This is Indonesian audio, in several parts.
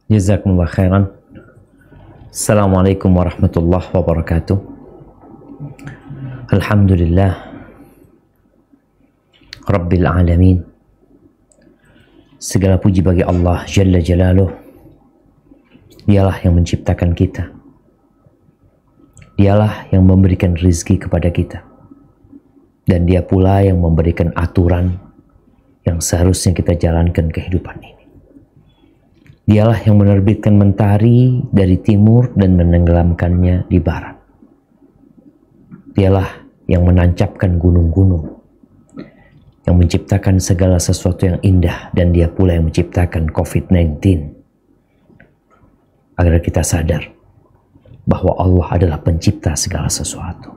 Jazakumullah khairan. Assalamualaikum warahmatullahi wabarakatuh. Alhamdulillah Rabbil alamin. Segala puji bagi Allah Jalla Jalaluh. Dialah yang menciptakan kita. Dialah yang memberikan rizki kepada kita. Dan dia pula yang memberikan aturan yang seharusnya kita jalankan kehidupan ini. Dialah yang menerbitkan mentari dari timur dan menenggelamkannya di barat. Dialah yang menancapkan gunung-gunung, yang menciptakan segala sesuatu yang indah, dan dia pula yang menciptakan COVID-19. Agar kita sadar bahwa Allah adalah pencipta segala sesuatu.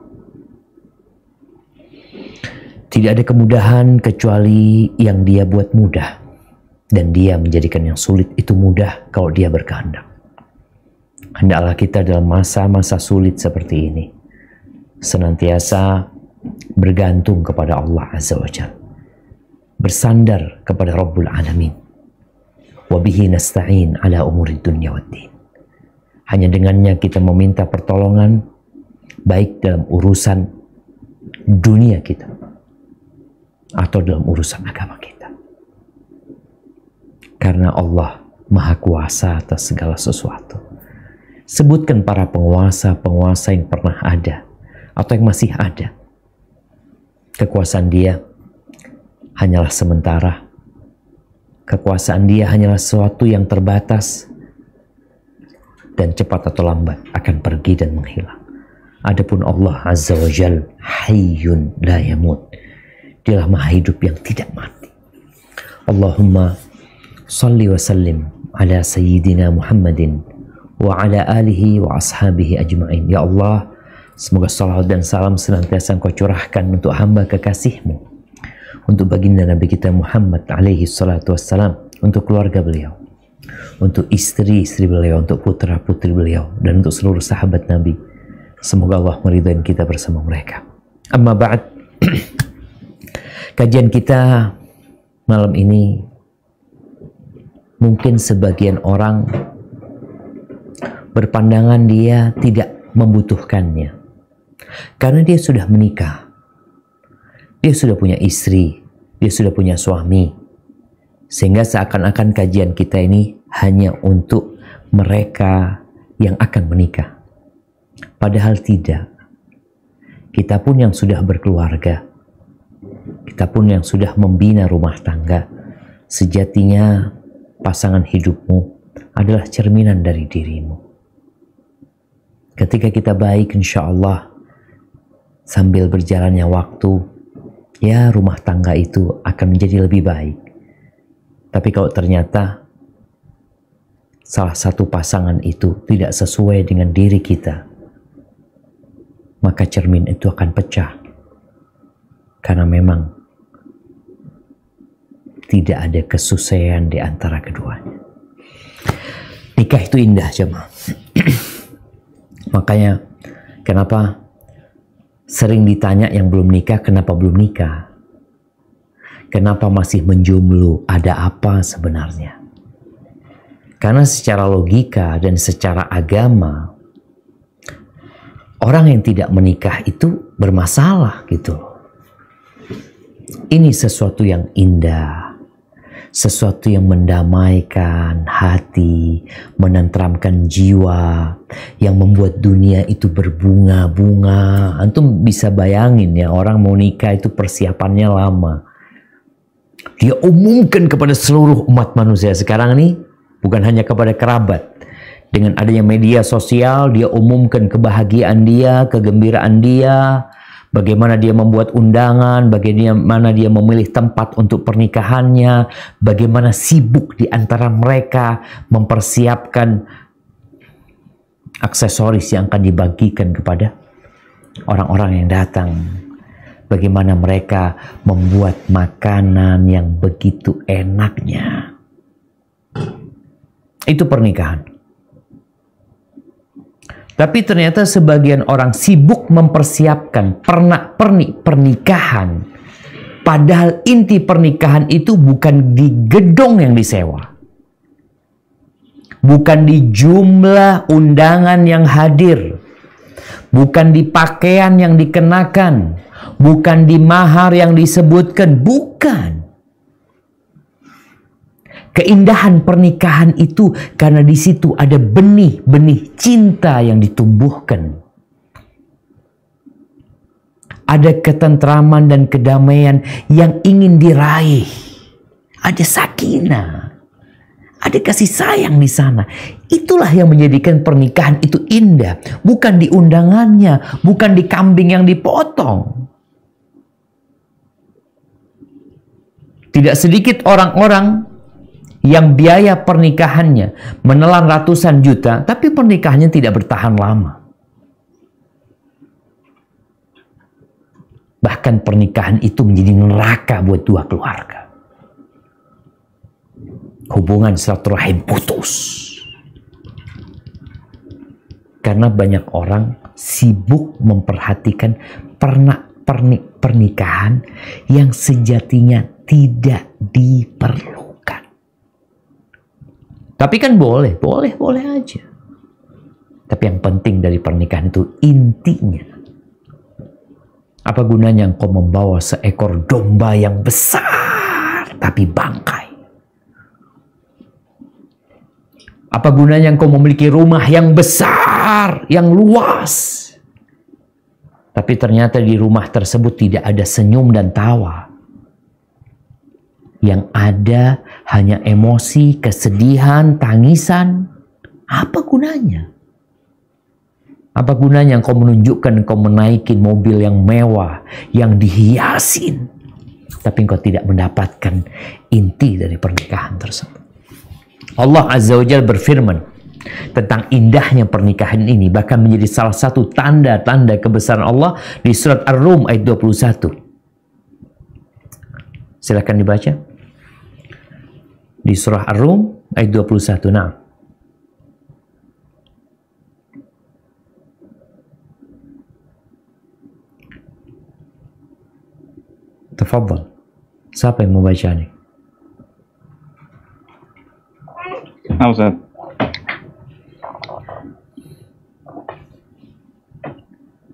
Tidak ada kemudahan kecuali yang dia buat mudah. Dan dia menjadikan yang sulit itu mudah kalau dia berkehendak. Hendaklah kita dalam masa-masa sulit seperti ini senantiasa bergantung kepada Allah Azza wa Jalla. Bersandar kepada Rabbul Alamin. Wabihi nasta'in ala umuri dunya waddin. Hanya dengannya kita meminta pertolongan baik dalam urusan dunia kita atau dalam urusan agama kita. Karena Allah Maha Kuasa atas segala sesuatu. Sebutkan para penguasa-penguasa yang pernah ada atau yang masih ada. Kekuasaan dia hanyalah sementara. Kekuasaan dia hanyalah sesuatu yang terbatas dan cepat atau lambat akan pergi dan menghilang. Adapun Allah Azza wa Jal Hayyun la yamut. Dialah Maha hidup yang tidak mati. Allahumma salli wa sallim ala sayyidina Muhammadin wa ala alihi wa ashabihi ajma'in. Ya Allah, semoga salawat dan salam senantiasa Engkau curahkan untuk hamba kekasih-Mu, untuk baginda Nabi kita Muhammad alaihi salatu wassalam, untuk keluarga beliau, untuk istri-istri beliau, untuk putra-putri beliau, dan untuk seluruh sahabat Nabi. Semoga Allah meridai kita bersama mereka. Amma ba'd. Kajian kita malam ini, mungkin sebagian orang berpandangan dia tidak membutuhkannya. Karena dia sudah menikah. Dia sudah punya istri. Dia sudah punya suami. Sehingga seakan-akan kajian kita ini hanya untuk mereka yang akan menikah. Padahal tidak. Kita pun yang sudah berkeluarga. Kita pun yang sudah membina rumah tangga. Sejatinya pasangan hidupmu adalah cerminan dari dirimu. Ketika kita baik, insya Allah, sambil berjalannya waktu, ya rumah tangga itu akan menjadi lebih baik. Tapi kalau ternyata salah satu pasangan itu tidak sesuai dengan diri kita, maka cermin itu akan pecah. Karena memang tidak ada kesusahan di antara keduanya. Nikah itu indah, jemaah. Makanya kenapa sering ditanya yang belum nikah, kenapa belum nikah? Kenapa masih menjomblo? Ada apa sebenarnya? Karena secara logika dan secara agama, orang yang tidak menikah itu bermasalah gitu. Ini sesuatu yang indah, sesuatu yang mendamaikan hati, menenteramkan jiwa, yang membuat dunia itu berbunga-bunga. Antum bisa bayangin ya, orang mau nikah itu persiapannya lama. Dia umumkan kepada seluruh umat manusia sekarang ini, bukan hanya kepada kerabat. Dengan adanya media sosial, dia umumkan kebahagiaan dia, kegembiraan dia, bagaimana dia membuat undangan, bagaimana dia memilih tempat untuk pernikahannya, bagaimana sibuk di antara mereka mempersiapkan aksesoris yang akan dibagikan kepada orang-orang yang datang. Bagaimana mereka membuat makanan yang begitu enaknya. Itu pernikahan. Tapi ternyata sebagian orang sibuk mempersiapkan pernak-pernik pernikahan. Padahal inti pernikahan itu bukan di gedung yang disewa. bukan di jumlah undangan yang hadir, bukan di pakaian yang dikenakan, bukan di mahar yang disebutkan, bukan. Keindahan pernikahan itu karena di situ ada benih-benih cinta yang ditumbuhkan. Ada ketentraman dan kedamaian yang ingin diraih. Ada sakinah. Ada kasih sayang di sana. Itulah yang menjadikan pernikahan itu indah. Bukan di undangannya, bukan di kambing yang dipotong. Tidak sedikit orang-orang yang biaya pernikahannya menelan ratusan juta, tapi pernikahannya tidak bertahan lama. Bahkan pernikahan itu menjadi neraka buat dua keluarga. Hubungan silaturahim putus. Karena banyak orang sibuk memperhatikan pernikahan yang sejatinya tidak diperlukan. Tapi kan boleh aja. Tapi yang penting dari pernikahan itu intinya. Apa gunanya engkau membawa seekor domba yang besar tapi bangkai? Apa gunanya engkau memiliki rumah yang besar, yang luas, tapi ternyata di rumah tersebut tidak ada senyum dan tawa? Yang ada hanya emosi, kesedihan, tangisan. Apa gunanya? Apa gunanya engkau menunjukkan engkau menaikin mobil yang mewah, yang dihiasin, tapi engkau tidak mendapatkan inti dari pernikahan tersebut. Allah Azza wa Jalla berfirman tentang indahnya pernikahan ini, bahkan menjadi salah satu tanda-tanda kebesaran Allah di surat Ar-Rum ayat 21. Silakan dibaca. Di surah Ar-Rum ayat 21. Nah. Tafadhal. Siapa yang membaca nih? Ustaz.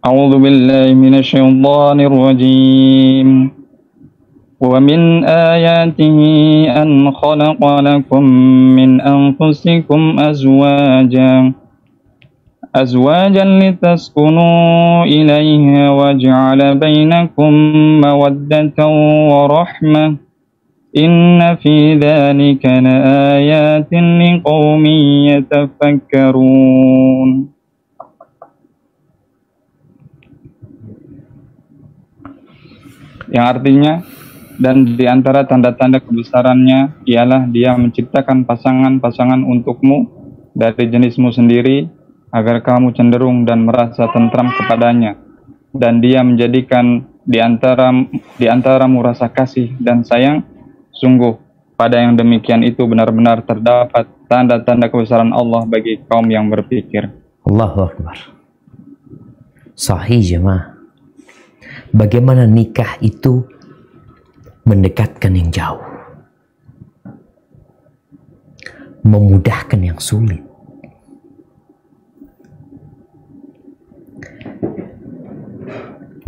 A'udzu billahi minasyaitonir rajim. ومن آياته أن خلق لكم من أنفسكم أزواجا لتسكنوا إليها وجعل بينكم مودة ورحمة إن في ذلك لآيات لقوم يتفكرون. Yang artinya, dan di antara tanda-tanda kebesarannya ialah Dia menciptakan pasangan-pasangan untukmu dari jenismu sendiri agar kamu cenderung dan merasa tentram kepadanya, dan Dia menjadikan di antaramu rasa kasih dan sayang. Sungguh pada yang demikian itu benar-benar terdapat tanda-tanda kebesaran Allah bagi kaum yang berpikir. Allahu Akbar. Sahih jemaah. Bagaimana nikah itu mendekatkan yang jauh, memudahkan yang sulit.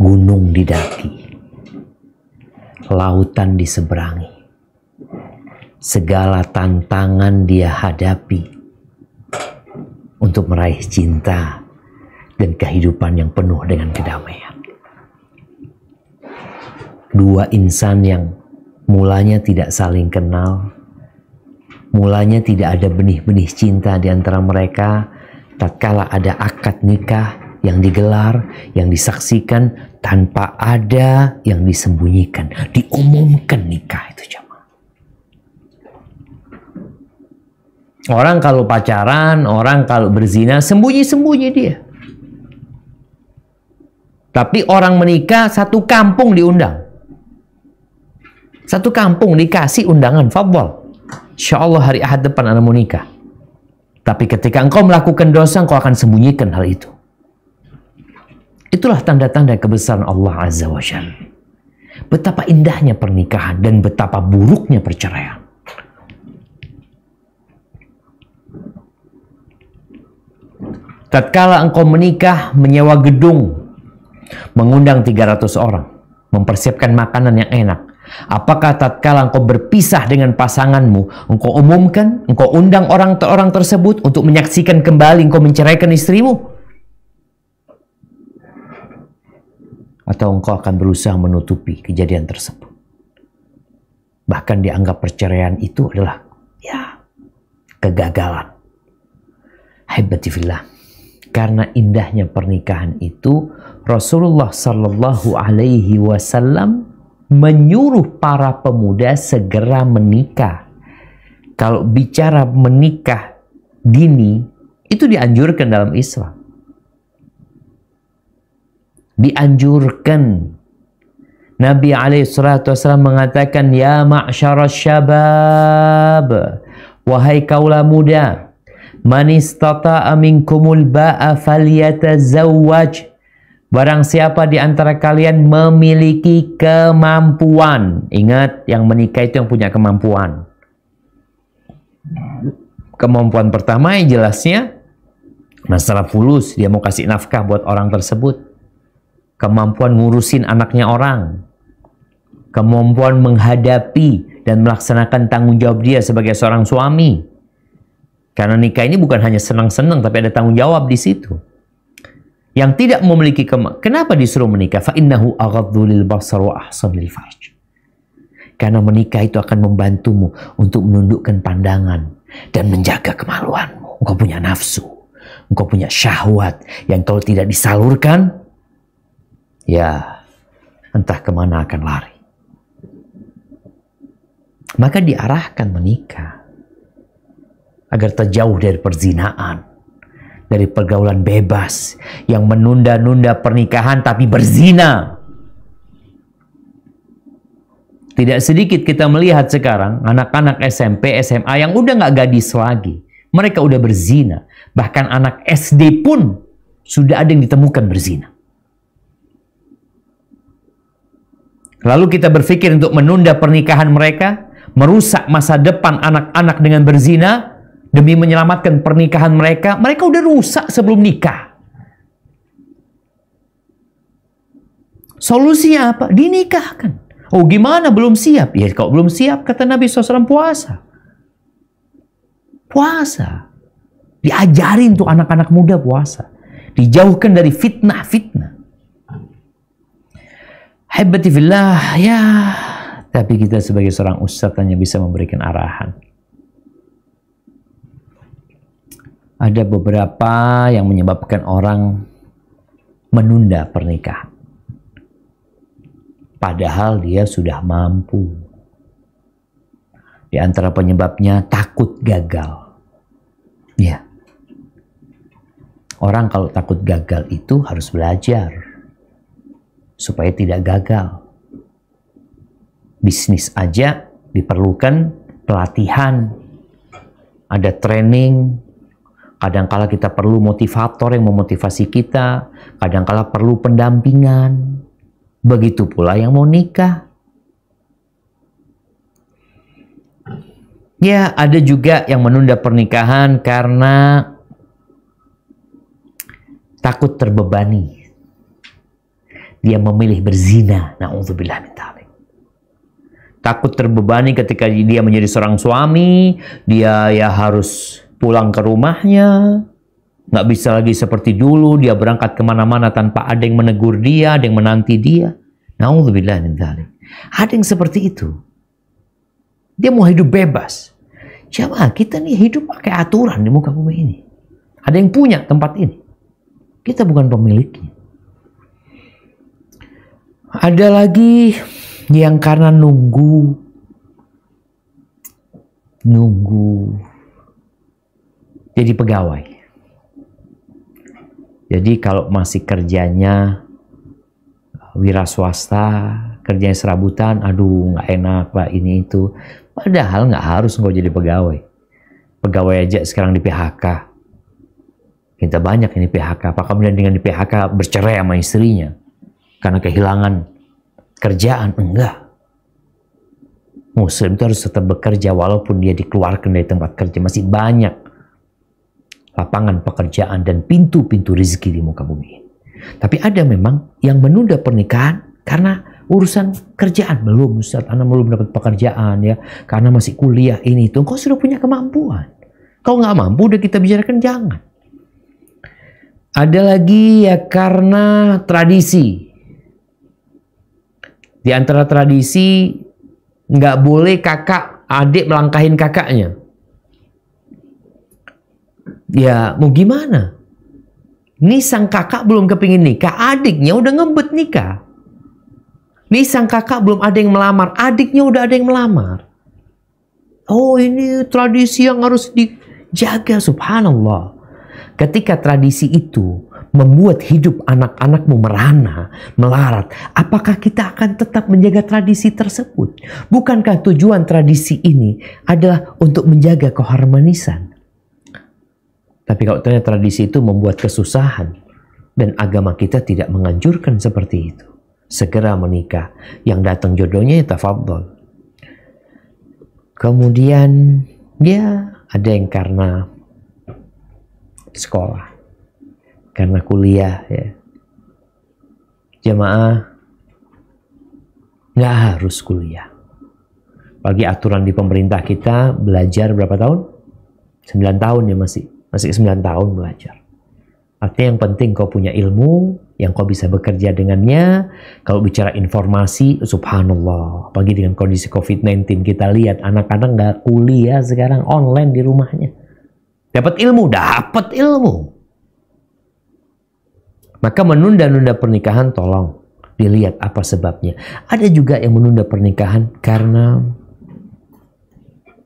Gunung didaki, lautan diseberangi, segala tantangan dia hadapi untuk meraih cinta dan kehidupan yang penuh dengan kedamaian. Dua insan yang mulanya tidak saling kenal, mulanya tidak ada benih-benih cinta di antara mereka, tatkala ada akad nikah yang digelar, yang disaksikan tanpa ada yang disembunyikan, diumumkan nikah itu jemaah. Orang kalau pacaran, orang kalau berzina, sembunyi-sembunyi dia. Tapi orang menikah, satu kampung diundang. Satu kampung dikasih undangan, fadhal. Insyaallah hari Ahad depan anda mau nikah. Tapi ketika engkau melakukan dosa, engkau akan sembunyikan hal itu. Itulah tanda-tanda kebesaran Allah Azza wa Jalla. Betapa indahnya pernikahan dan betapa buruknya perceraian. Tatkala engkau menikah, menyewa gedung, mengundang 300 orang, mempersiapkan makanan yang enak. Apakah tatkala engkau berpisah dengan pasanganmu, engkau umumkan, engkau undang orang tersebut untuk menyaksikan kembali engkau menceraikan istrimu? Atau engkau akan berusaha menutupi kejadian tersebut? Bahkan dianggap perceraian itu adalah kegagalan. Haibati fillah. Karena indahnya pernikahan itu, Rasulullah Sallallahu Alaihi Wasallam menyuruh para pemuda segera menikah. Kalau bicara menikah dini, itu dianjurkan dalam Islam. Dianjurkan. Nabi SAW mengatakan, ya ma'syarasy syabab, wahai kaula muda, man istata'a minkumul ba'a falyatazawwaj. Barang siapa di antara kalian memiliki kemampuan. Ingat, yang menikah itu yang punya kemampuan. Kemampuan pertama yang jelasnya masalah fulus, dia mau kasih nafkah buat orang tersebut. Kemampuan ngurusin anaknya orang. Kemampuan menghadapi dan melaksanakan tanggung jawab dia sebagai seorang suami. Karena nikah ini bukan hanya senang-senang, tapi ada tanggung jawab di situ. Yang tidak memiliki kenapa disuruh menikah? Fa innahu aghaddu lil basar wa ahsan lil farj. Karena menikah itu akan membantumu untuk menundukkan pandangan dan menjaga kemaluanmu. Engkau punya nafsu, engkau punya syahwat yang kalau tidak disalurkan, ya entah kemana akan lari. Maka diarahkan menikah agar terjauh dari perzinaan, dari pergaulan bebas yang menunda-nunda pernikahan tapi berzina. Tidak sedikit kita melihat sekarang anak-anak SMP, SMA yang udah nggak gadis lagi. Mereka udah berzina. Bahkan anak SD pun sudah ada yang ditemukan berzina. Lalu kita berpikir untuk menunda pernikahan mereka, merusak masa depan anak-anak dengan berzina, demi menyelamatkan pernikahan mereka. Mereka udah rusak sebelum nikah. Solusinya apa? Dinikahkan. Oh gimana? Belum siap? Ya kalau belum siap, kata Nabi SAW, puasa. Puasa. Diajarin tuh anak-anak muda puasa. Dijauhkan dari fitnah-fitnah. Haibati fillah, ya. Tapi kita sebagai seorang ustadz hanya bisa memberikan arahan. Ada beberapa yang menyebabkan orang menunda pernikahan. Padahal dia sudah mampu. Di antara penyebabnya takut gagal. Ya. Orang kalau takut gagal itu harus belajar. Supaya tidak gagal. Bisnis aja diperlukan pelatihan. Ada training. Kadangkala kita perlu motivator yang memotivasi kita. Kadangkala perlu pendampingan. Begitu pula yang mau nikah. Ya, ada juga yang menunda pernikahan karena takut terbebani. Dia memilih berzina. Na'udzubillah min dzalik. Takut terbebani ketika dia menjadi seorang suami. Dia ya harus pulang ke rumahnya, nggak bisa lagi seperti dulu, dia berangkat kemana-mana tanpa ada yang menegur dia, ada yang menanti dia. Na'udzubillah min dzalik. Ada yang seperti itu. Dia mau hidup bebas. Jamaah, kita nih hidup pakai aturan di muka bumi ini. Ada yang punya tempat ini. Kita bukan pemiliknya. Ada lagi yang karena nunggu. Jadi pegawai. Jadi kalau masih kerjanya wira swasta, kerjanya serabutan, aduh nggak enak lah ini itu. Padahal nggak harus nggak jadi pegawai. Pegawai aja sekarang di PHK. Kita banyak ini PHK. Apa kemudian dengan di PHK bercerai sama istrinya karena kehilangan kerjaan? Enggak. Muslim itu harus tetap bekerja walaupun dia dikeluarkan dari tempat kerja. Masih banyak lapangan pekerjaan dan pintu-pintu rezeki di muka bumi. Tapi ada memang yang menunda pernikahan karena urusan kerjaan. Belum Ustaz, anak belum dapat pekerjaan ya, karena masih kuliah ini itu. Kau sudah punya kemampuan. Kau nggak mampu udah kita bicarakan jangan. Ada lagi ya karena tradisi. Di antara tradisi nggak boleh kakak adik melangkahin kakaknya. Ya mau gimana? Nih sang kakak belum kepingin nikah, adiknya udah ngebet nikah. Nih sang kakak belum ada yang melamar, adiknya udah ada yang melamar. Oh ini tradisi yang harus dijaga, subhanallah. Ketika tradisi itu membuat hidup anak-anakmu merana, melarat, apakah kita akan tetap menjaga tradisi tersebut? Bukankah tujuan tradisi ini adalah untuk menjaga keharmonisan? Tapi kalau ternyata tradisi itu membuat kesusahan dan agama kita tidak menganjurkan seperti itu, segera menikah. Yang datang jodohnya ya tafadhol. Kemudian ya ada yang karena sekolah, karena kuliah ya. Jamaah nggak harus kuliah. Bagi aturan di pemerintah kita belajar berapa tahun? 9 tahun ya masih 9 tahun belajar. Artinya yang penting kau punya ilmu, yang kau bisa bekerja dengannya. Kalau bicara informasi, subhanallah. Apalagi dengan kondisi COVID-19, kita lihat anak-anak nggak kuliah sekarang online di rumahnya. Dapat ilmu. Maka menunda-nunda pernikahan tolong dilihat apa sebabnya. Ada juga yang menunda pernikahan karena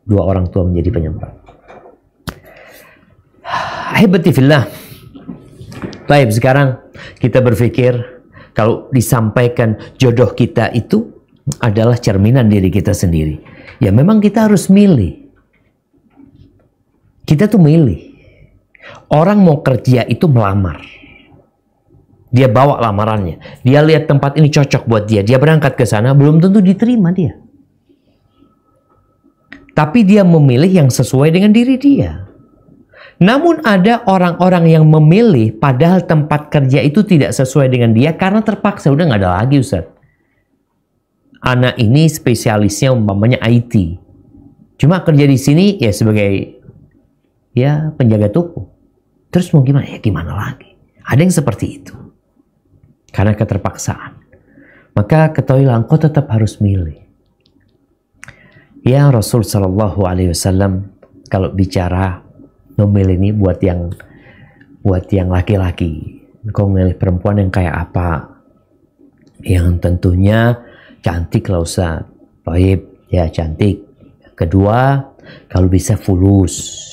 dua orang tua menjadi penyebab. Ahibati fillah. Baik, sekarang kita berpikir kalau disampaikan jodoh kita itu adalah cerminan diri kita sendiri. Ya memang kita harus milih. Kita tuh milih. Orang mau kerja itu melamar. Dia bawa lamarannya. Dia lihat tempat ini cocok buat dia. Dia berangkat ke sana, belum tentu diterima dia. Tapi dia memilih yang sesuai dengan diri dia. Namun ada orang-orang yang memilih padahal tempat kerja itu tidak sesuai dengan dia karena terpaksa. Udah nggak ada lagi Ustaz. Anak ini spesialisnya umpamanya IT. Cuma kerja di sini ya sebagai ya penjaga toko. Terus mau gimana? Ya gimana lagi? Ada yang seperti itu. Karena keterpaksaan. Maka ketahuilah engkau tetap harus milih. Ya Rasul Shallallahu Alaihi Wasallam kalau bicara memilih ini buat yang laki-laki. Engkau milih perempuan yang kayak apa? Yang tentunya cantik lah Ustaz. Baik, ya cantik. Kedua, kalau bisa fulus.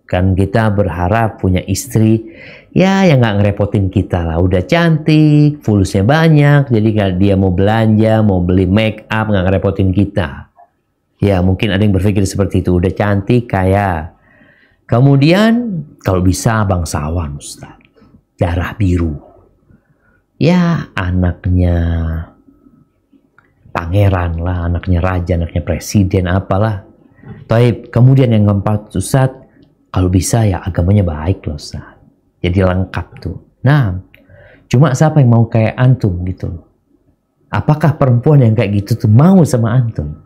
Kan kita berharap punya istri ya yang nggak ngerepotin kita lah. Udah cantik, fulusnya banyak. Jadi kalau dia mau belanja, mau beli make up nggak ngerepotin kita. Ya mungkin ada yang berpikir seperti itu. Udah cantik, kaya. Kemudian kalau bisa bangsawan Ustaz. Darah biru. Ya anaknya pangeran lah, anaknya raja, anaknya presiden, apalah. Taib. Kemudian yang keempat Ustaz, kalau bisa ya agamanya baik loh Ustaz. Jadi lengkap tuh. Nah, cuma siapa yang mau kayak antum gitu loh. Apakah perempuan yang kayak gitu tuh mau sama antum?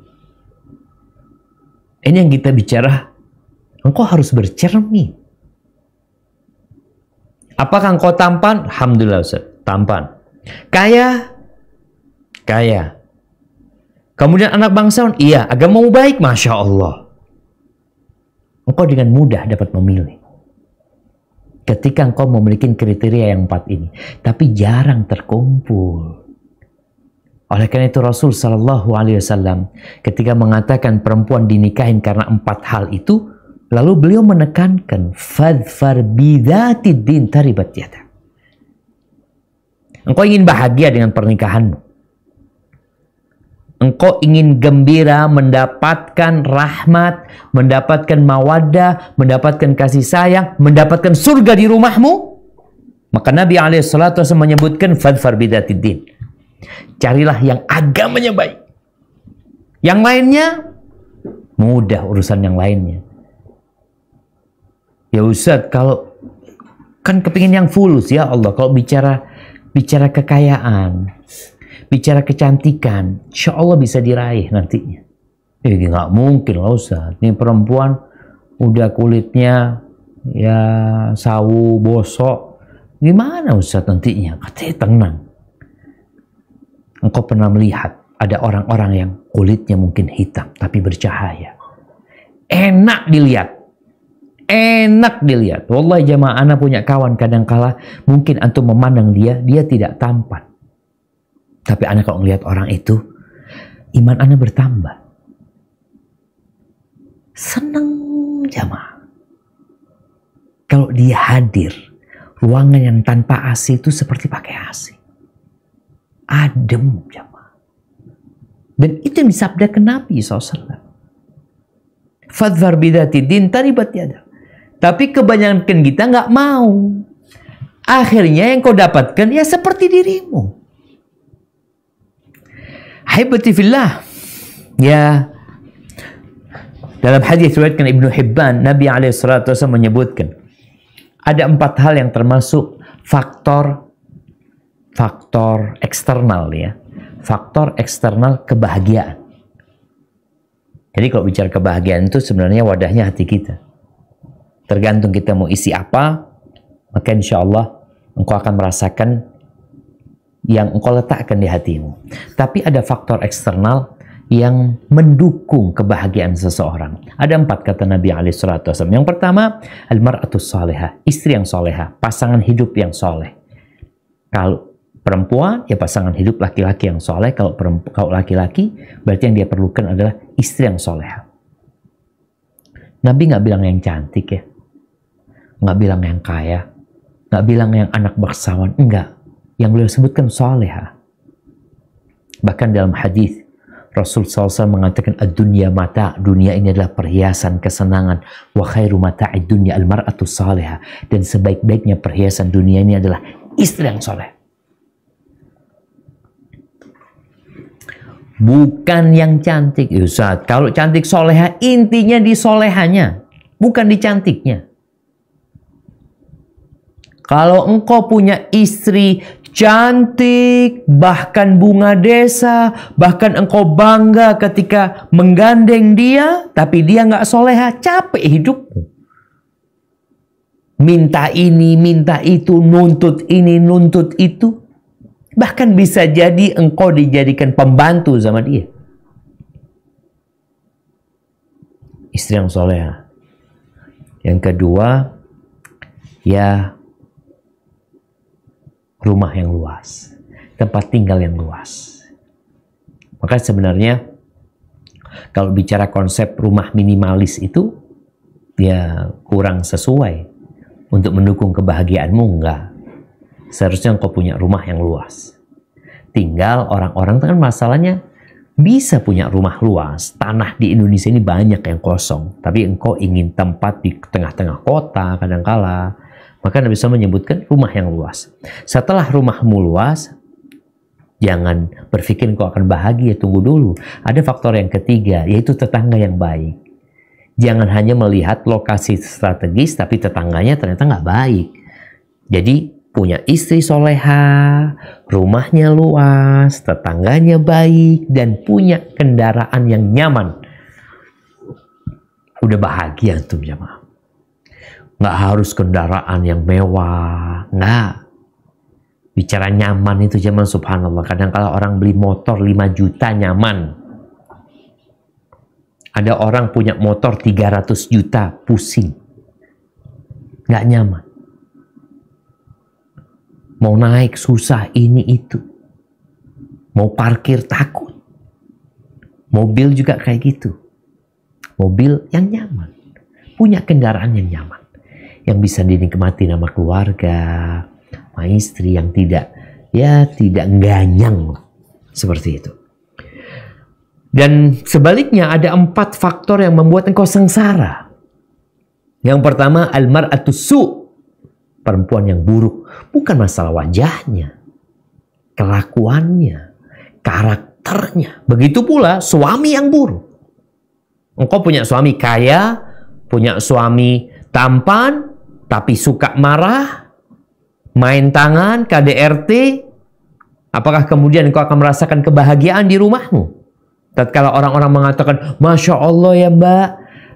Ini yang kita bicara. Engkau harus bercermin. Apakah engkau tampan? Alhamdulillah Ustaz, tampan. Kaya? Kaya. Kemudian anak bangsawan? Iya. Agamamu baik? Masya Allah. Engkau dengan mudah dapat memilih. Ketika engkau memiliki kriteria yang 4 ini. Tapi jarang terkumpul. Oleh karena itu Rasul Sallallahu Alaihi Wasallam ketika mengatakan perempuan dinikahin karena 4 hal itu, lalu beliau menekankan fadfar bidzatid din taribat yadak. Engkau ingin bahagia dengan pernikahanmu. Engkau ingin gembira, mendapatkan rahmat, mendapatkan mawaddah, mendapatkan kasih sayang, mendapatkan surga di rumahmu. Maka Nabi SAW menyebutkan fadfar bidzatid din. Carilah yang agamanya baik. Yang lainnya mudah urusan yang lainnya. Ya Ustaz, kalau kan kepingin yang fulus ya Allah, kalau bicara kekayaan, bicara kecantikan, insya Allah bisa diraih nantinya. Nggak mungkin lah Ustaz. Ini perempuan udah kulitnya ya sawu, bosok. Gimana Ustaz nantinya? Katanya tenang. Engkau pernah melihat ada orang-orang yang kulitnya mungkin hitam tapi bercahaya. Enak dilihat. Enak dilihat. Wallahi jamaah, ana punya kawan kadangkala mungkin antum memandang dia tidak tampan. Tapi ana kalau melihat orang itu, iman ana bertambah. Seneng jamaah. Kalau dia hadir, ruangan yang tanpa AC itu seperti pakai AC. Adem jamaah. Dan itu yang disabdakan Nabi SAW. Fadhar bidati din taribat yada. Tapi kebanyakan kita nggak mau. Akhirnya yang kau dapatkan ya seperti dirimu. Haibati fillah. Ya. Dalam hadis riwayatkan Ibnu Hibban, Nabi SAW menyebutkan ada 4 hal yang termasuk faktor eksternal ya. Faktor eksternal kebahagiaan. Jadi kalau bicara kebahagiaan itu sebenarnya wadahnya hati kita. Tergantung kita mau isi apa, maka insya Allah engkau akan merasakan yang engkau letakkan di hatimu. Tapi ada faktor eksternal yang mendukung kebahagiaan seseorang. Ada 4 kata Nabi SAW. Yang pertama, al-mar'atus salihah, istri yang solehah, pasangan hidup yang soleh. Kalau perempuan, ya pasangan hidup laki-laki yang soleh. Kalau laki-laki, berarti yang dia perlukan adalah istri yang solehah. Nabi nggak bilang yang cantik ya. Nggak bilang yang kaya, nggak bilang yang anak bangsawan, enggak. Yang beliau sebutkan salihah. Bahkan dalam hadis Rasul SAW mengatakan ad-dunya mata, dunia ini adalah perhiasan kesenangan. Wa khairu mata'id dunya al-mar'atu salihah. Dan sebaik-baiknya perhiasan dunia ini adalah istri yang soleh. Bukan yang cantik. Ustaz, kalau cantik soleha, intinya di solehanya, bukan di cantiknya. Kalau engkau punya istri cantik, bahkan bunga desa, bahkan engkau bangga ketika menggandeng dia, tapi dia nggak soleha, capek hidupmu. Minta ini, minta itu, nuntut ini, nuntut itu. Bahkan bisa jadi engkau dijadikan pembantu sama dia. Istri yang soleha. Yang kedua, ya rumah yang luas, tempat tinggal yang luas. Maka sebenarnya kalau bicara konsep rumah minimalis itu ya kurang sesuai untuk mendukung kebahagiaanmu, enggak. Seharusnya engkau punya rumah yang luas. Tinggal orang-orang kan masalahnya bisa punya rumah luas. Tanah di Indonesia ini banyak yang kosong, tapi engkau ingin tempat di tengah-tengah kota kadangkala. Maka Nabi SAW menyebutkan rumah yang luas. Setelah rumahmu luas, jangan berpikir kau akan bahagia, tunggu dulu. Ada faktor yang ketiga, yaitu tetangga yang baik. Jangan hanya melihat lokasi strategis, tapi tetangganya ternyata nggak baik. Jadi punya istri soleha, rumahnya luas, tetangganya baik, dan punya kendaraan yang nyaman. Udah bahagia tuh jamaah. Nggak harus kendaraan yang mewah, nggak. Bicara nyaman itu zaman subhanallah. Kadang kala orang beli motor 5 juta nyaman. Ada orang punya motor 300 juta pusing. Nggak nyaman. Mau naik susah ini itu. Mau parkir takut. Mobil juga kayak gitu. Mobil yang nyaman. Punya kendaraan yang nyaman. Yang bisa dinikmati sama keluarga, sama istri yang tidak ganyang seperti itu. Dan sebaliknya ada 4 faktor yang membuat engkau sengsara. Yang pertama, al-mar'atus su', perempuan yang buruk. Bukan masalah wajahnya, kelakuannya, karakternya. Begitu pula suami yang buruk. Engkau punya suami kaya, punya suami tampan, tapi suka marah, main tangan, KDRT, apakah kemudian kau akan merasakan kebahagiaan di rumahmu? Tatkala orang-orang mengatakan, Masya Allah ya Mbak,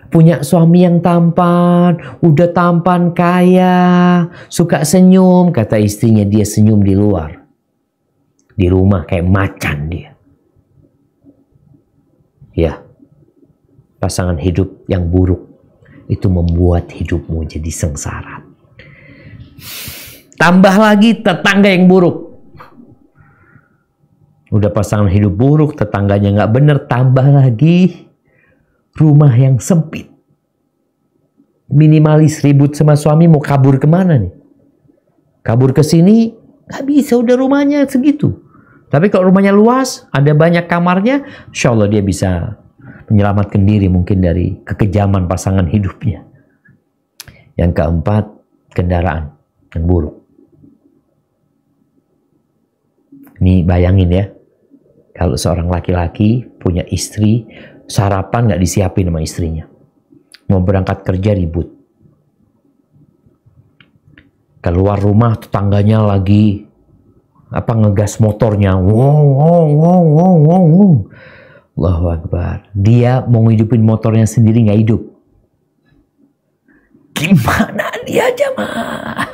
punya suami yang tampan, udah tampan, kaya, suka senyum. Kata istrinya, dia senyum di luar. Di rumah kayak macan dia. Ya, pasangan hidup yang buruk itu membuat hidupmu jadi sengsara. Tambah lagi tetangga yang buruk. Udah pasangan hidup buruk, tetangganya nggak bener, tambah lagi rumah yang sempit. Minimalis ribut sama suami, mau kabur kemana nih? Kabur ke sini, nggak bisa, udah rumahnya segitu. Tapi kalau rumahnya luas, ada banyak kamarnya, insya Allah dia bisa menyelamatkan diri mungkin dari kekejaman pasangan hidupnya. Yang keempat, kendaraan yang buruk. Ini bayangin ya, kalau seorang laki-laki punya istri, sarapan nggak disiapin sama istrinya. Mau berangkat kerja ribut. Keluar rumah tetangganya lagi ngegas motornya. Allahu Akbar. Dia mau ngidupin motornya sendiri nggak hidup. Gimana dia jamaah?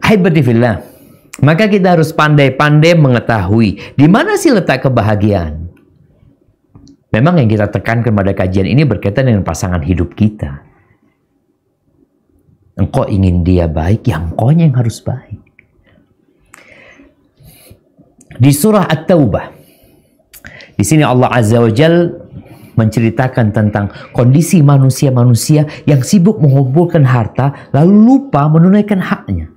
Haibadifillah. Maka kita harus pandai-pandai mengetahui di mana sih letak kebahagiaan. Memang yang kita tekankan pada kajian ini berkaitan dengan pasangan hidup kita. Engkau ingin dia baik, ya engkaunya yang harus baik. Di surah At-Taubah, di sini Allah Azza wa Jal menceritakan tentang kondisi manusia-manusia yang sibuk mengumpulkan harta lalu lupa menunaikan haknya.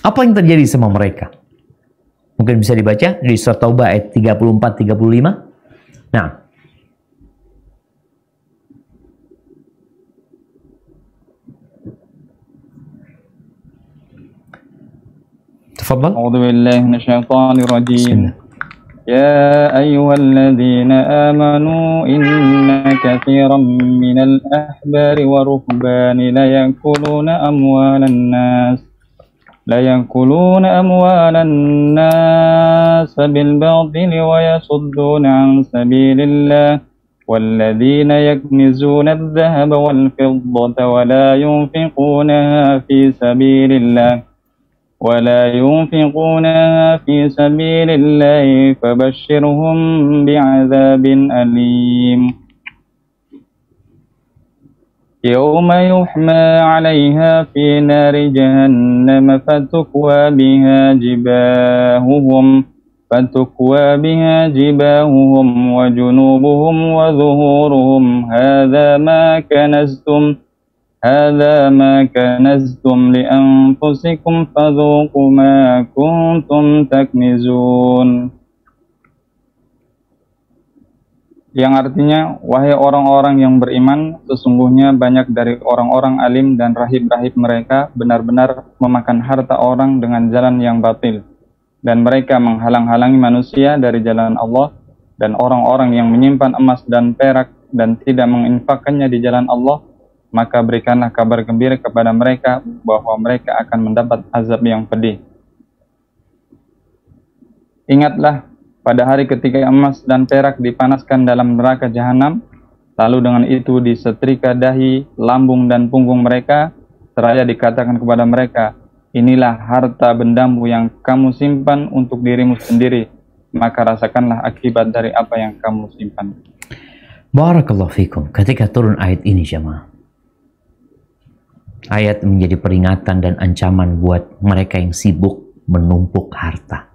Apa yang terjadi sama mereka? Mungkin bisa dibaca di surah Taubah ayat 34-35. Nah, تفضل. أعوذ بالله من الشيطان الرجيم. يا أيها الذين آمنوا إن كثيرا من الأحبار والرهبان ليأكلون أموال الناس بالباطل ويصدون عن سبيل الله والذين يكنزون الذهب والفضة ولا ينفقونها في سبيل الله فبشرهم بعذاب أليم يوم يحمى عليها في نار جهنم فتكوى بها جباههم وجنوبهم وظهورهم هذا ما كنزتم لأنفسكم فذوقوا ما كنتم تكنزون. Yang artinya, wahai orang-orang yang beriman, sesungguhnya banyak dari orang-orang alim dan rahib-rahib mereka benar-benar memakan harta orang dengan jalan yang batil. Dan mereka menghalang-halangi manusia dari jalan Allah, dan orang-orang yang menyimpan emas dan perak dan tidak menginfakkannya di jalan Allah, maka berikanlah kabar gembira kepada mereka bahwa mereka akan mendapat azab yang pedih. Ingatlah pada hari ketika emas dan perak dipanaskan dalam neraka jahanam, lalu dengan itu disetrika dahi, lambung dan punggung mereka, seraya dikatakan kepada mereka, inilah harta bendamu yang kamu simpan untuk dirimu sendiri, maka rasakanlah akibat dari apa yang kamu simpan. Barakallahu fikum. Ketika turun ayat ini jemaah, ayat menjadi peringatan dan ancaman buat mereka yang sibuk menumpuk harta.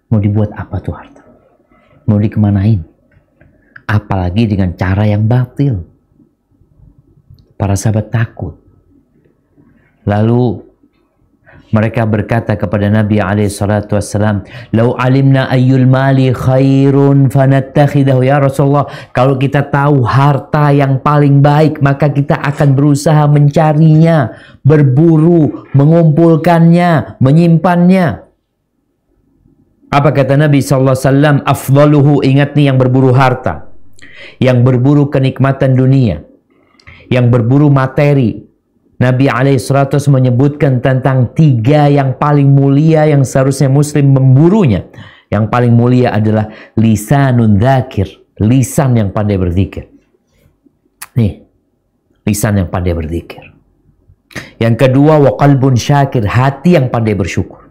Mau dibuat apa tuh harta? Mau dikemanain? Apalagi dengan cara yang batil. Para sahabat takut. Lalu mereka berkata kepada Nabi SAW, "Lau alimna ayyul mali khairun fanattakhidahu." Ya Rasulullah, kalau kita tahu harta yang paling baik, maka kita akan berusaha mencarinya, berburu, mengumpulkannya, menyimpannya. Apa kata Nabi SAW? Afdaluhu, ingat nih yang berburu harta, yang berburu kenikmatan dunia, yang berburu materi. Nabi alaihissalatu menyebutkan tentang 3 yang paling mulia yang seharusnya muslim memburunya. Yang paling mulia adalah lisanun dzakir, lisan yang pandai berzikir. Nih, lisan yang pandai berzikir. Yang kedua, wa qalbun syakir, hati yang pandai bersyukur.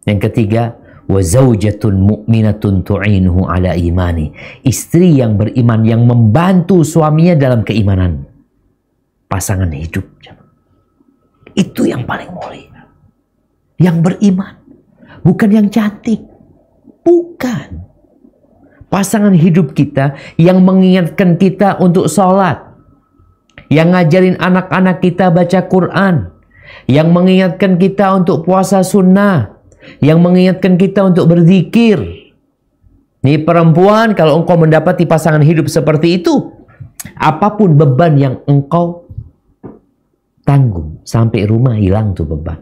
Yang ketiga, wa zaujatun mu'minatun tu'inuhu ala imani, istri yang beriman yang membantu suaminya dalam keimanan. Pasangan hidup. Itu yang paling mulia. Yang beriman. Bukan yang cantik. Bukan. Pasangan hidup kita yang mengingatkan kita untuk sholat. Yang ngajarin anak-anak kita baca Quran. Yang mengingatkan kita untuk puasa sunnah. Yang mengingatkan kita untuk berzikir. Nih perempuan, kalau engkau mendapati pasangan hidup seperti itu, apapun beban yang engkau tanggung, sampai rumah hilang tuh beban.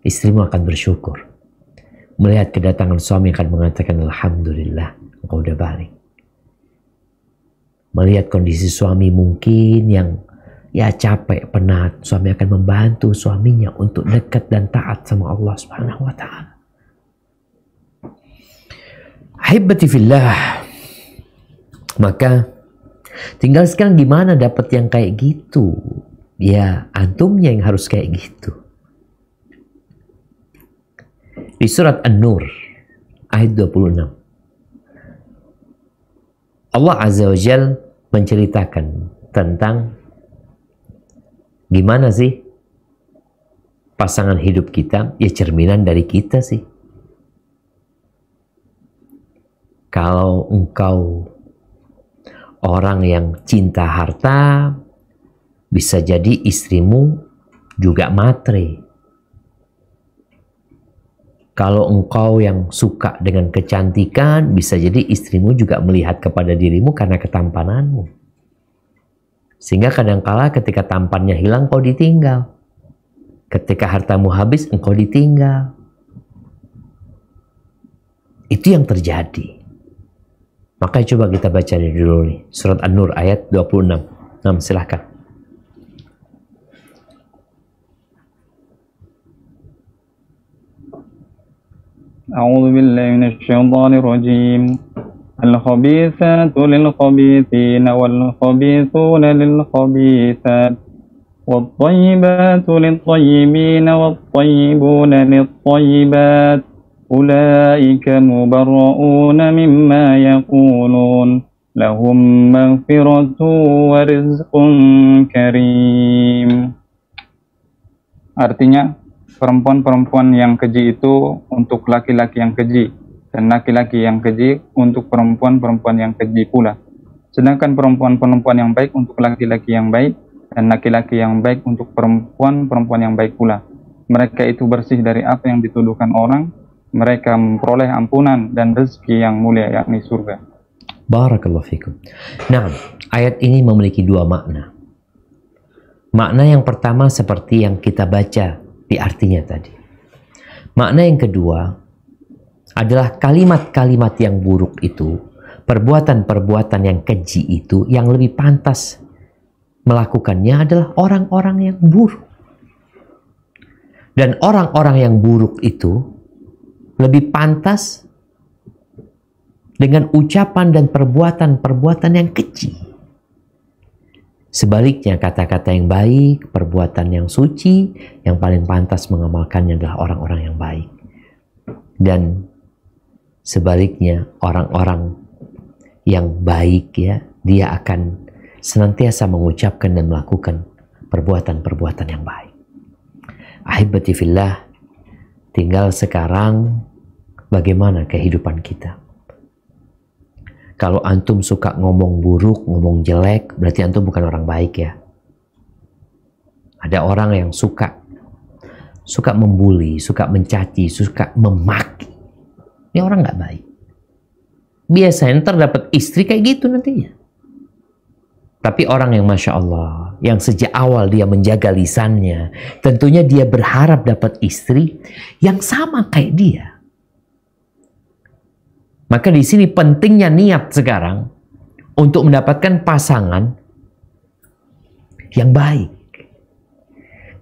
Istrimu akan bersyukur. Melihat kedatangan suami akan mengatakan, alhamdulillah, engkau udah balik. Melihat kondisi suami mungkin yang ya capek, penat, suami akan membantu suaminya untuk dekat dan taat sama Allah Subhanahu wa taala. Ahibbati fillah. Maka tinggal sekarang gimana dapat yang kayak gitu? Ya, antumnya yang harus kayak gitu. Di surat An-Nur ayat 26. Allah Azza wa Jalla menceritakan tentang gimana sih pasangan hidup kita, ya cerminan dari kita sih. Kalau engkau orang yang cinta harta, bisa jadi istrimu juga matre. Kalau engkau yang suka dengan kecantikan, bisa jadi istrimu juga melihat kepada dirimu karena ketampananmu. Sehingga kadangkala ketika tampannya hilang, kau ditinggal. Ketika hartamu habis, engkau ditinggal. Itu yang terjadi. Makanya coba kita baca dulu nih. Surat An-Nur ayat 26. Silahkan. أعوذ بالله من الشيطان الرجيم الخبيثات للخبيثين والخبيثون للخبيثات والطيبات للطيبين والطيبون للطيبات أولئك مبرؤون مما يقولون لهم مغفرة ورزق كريم. Artinya, perempuan-perempuan yang keji itu untuk laki-laki yang keji, dan laki-laki yang keji untuk perempuan-perempuan yang keji pula. Sedangkan perempuan-perempuan yang baik untuk laki-laki yang baik, dan laki-laki yang baik untuk perempuan-perempuan yang baik pula. Mereka itu bersih dari apa yang dituduhkan orang, mereka memperoleh ampunan dan rezeki yang mulia, yakni surga. Barakallahu fikum. Nah, ayat ini memiliki 2 makna. Makna yang pertama seperti yang kita baca di artinya tadi. Makna yang kedua adalah kalimat-kalimat yang buruk itu, perbuatan-perbuatan yang keji itu, yang lebih pantas melakukannya adalah orang-orang yang buruk. Dan orang-orang yang buruk itu lebih pantas dengan ucapan dan perbuatan-perbuatan yang keji. Sebaliknya, kata-kata yang baik, perbuatan yang suci, yang paling pantas mengamalkannya adalah orang-orang yang baik. Dan sebaliknya, orang-orang yang baik, ya, dia akan senantiasa mengucapkan dan melakukan perbuatan-perbuatan yang baik. Ahibbati fillah, tinggal sekarang bagaimana kehidupan kita. Kalau antum suka ngomong buruk, ngomong jelek, berarti antum bukan orang baik ya. Ada orang yang suka membuli, suka mencaci, suka memaki. Ini orang nggak baik. Biasanya ntar dapat istri kayak gitu nantinya. Tapi orang yang Masya Allah, yang sejak awal dia menjaga lisannya, tentunya dia berharap dapat istri yang sama kayak dia. Maka di sini pentingnya niat sekarang untuk mendapatkan pasangan yang baik.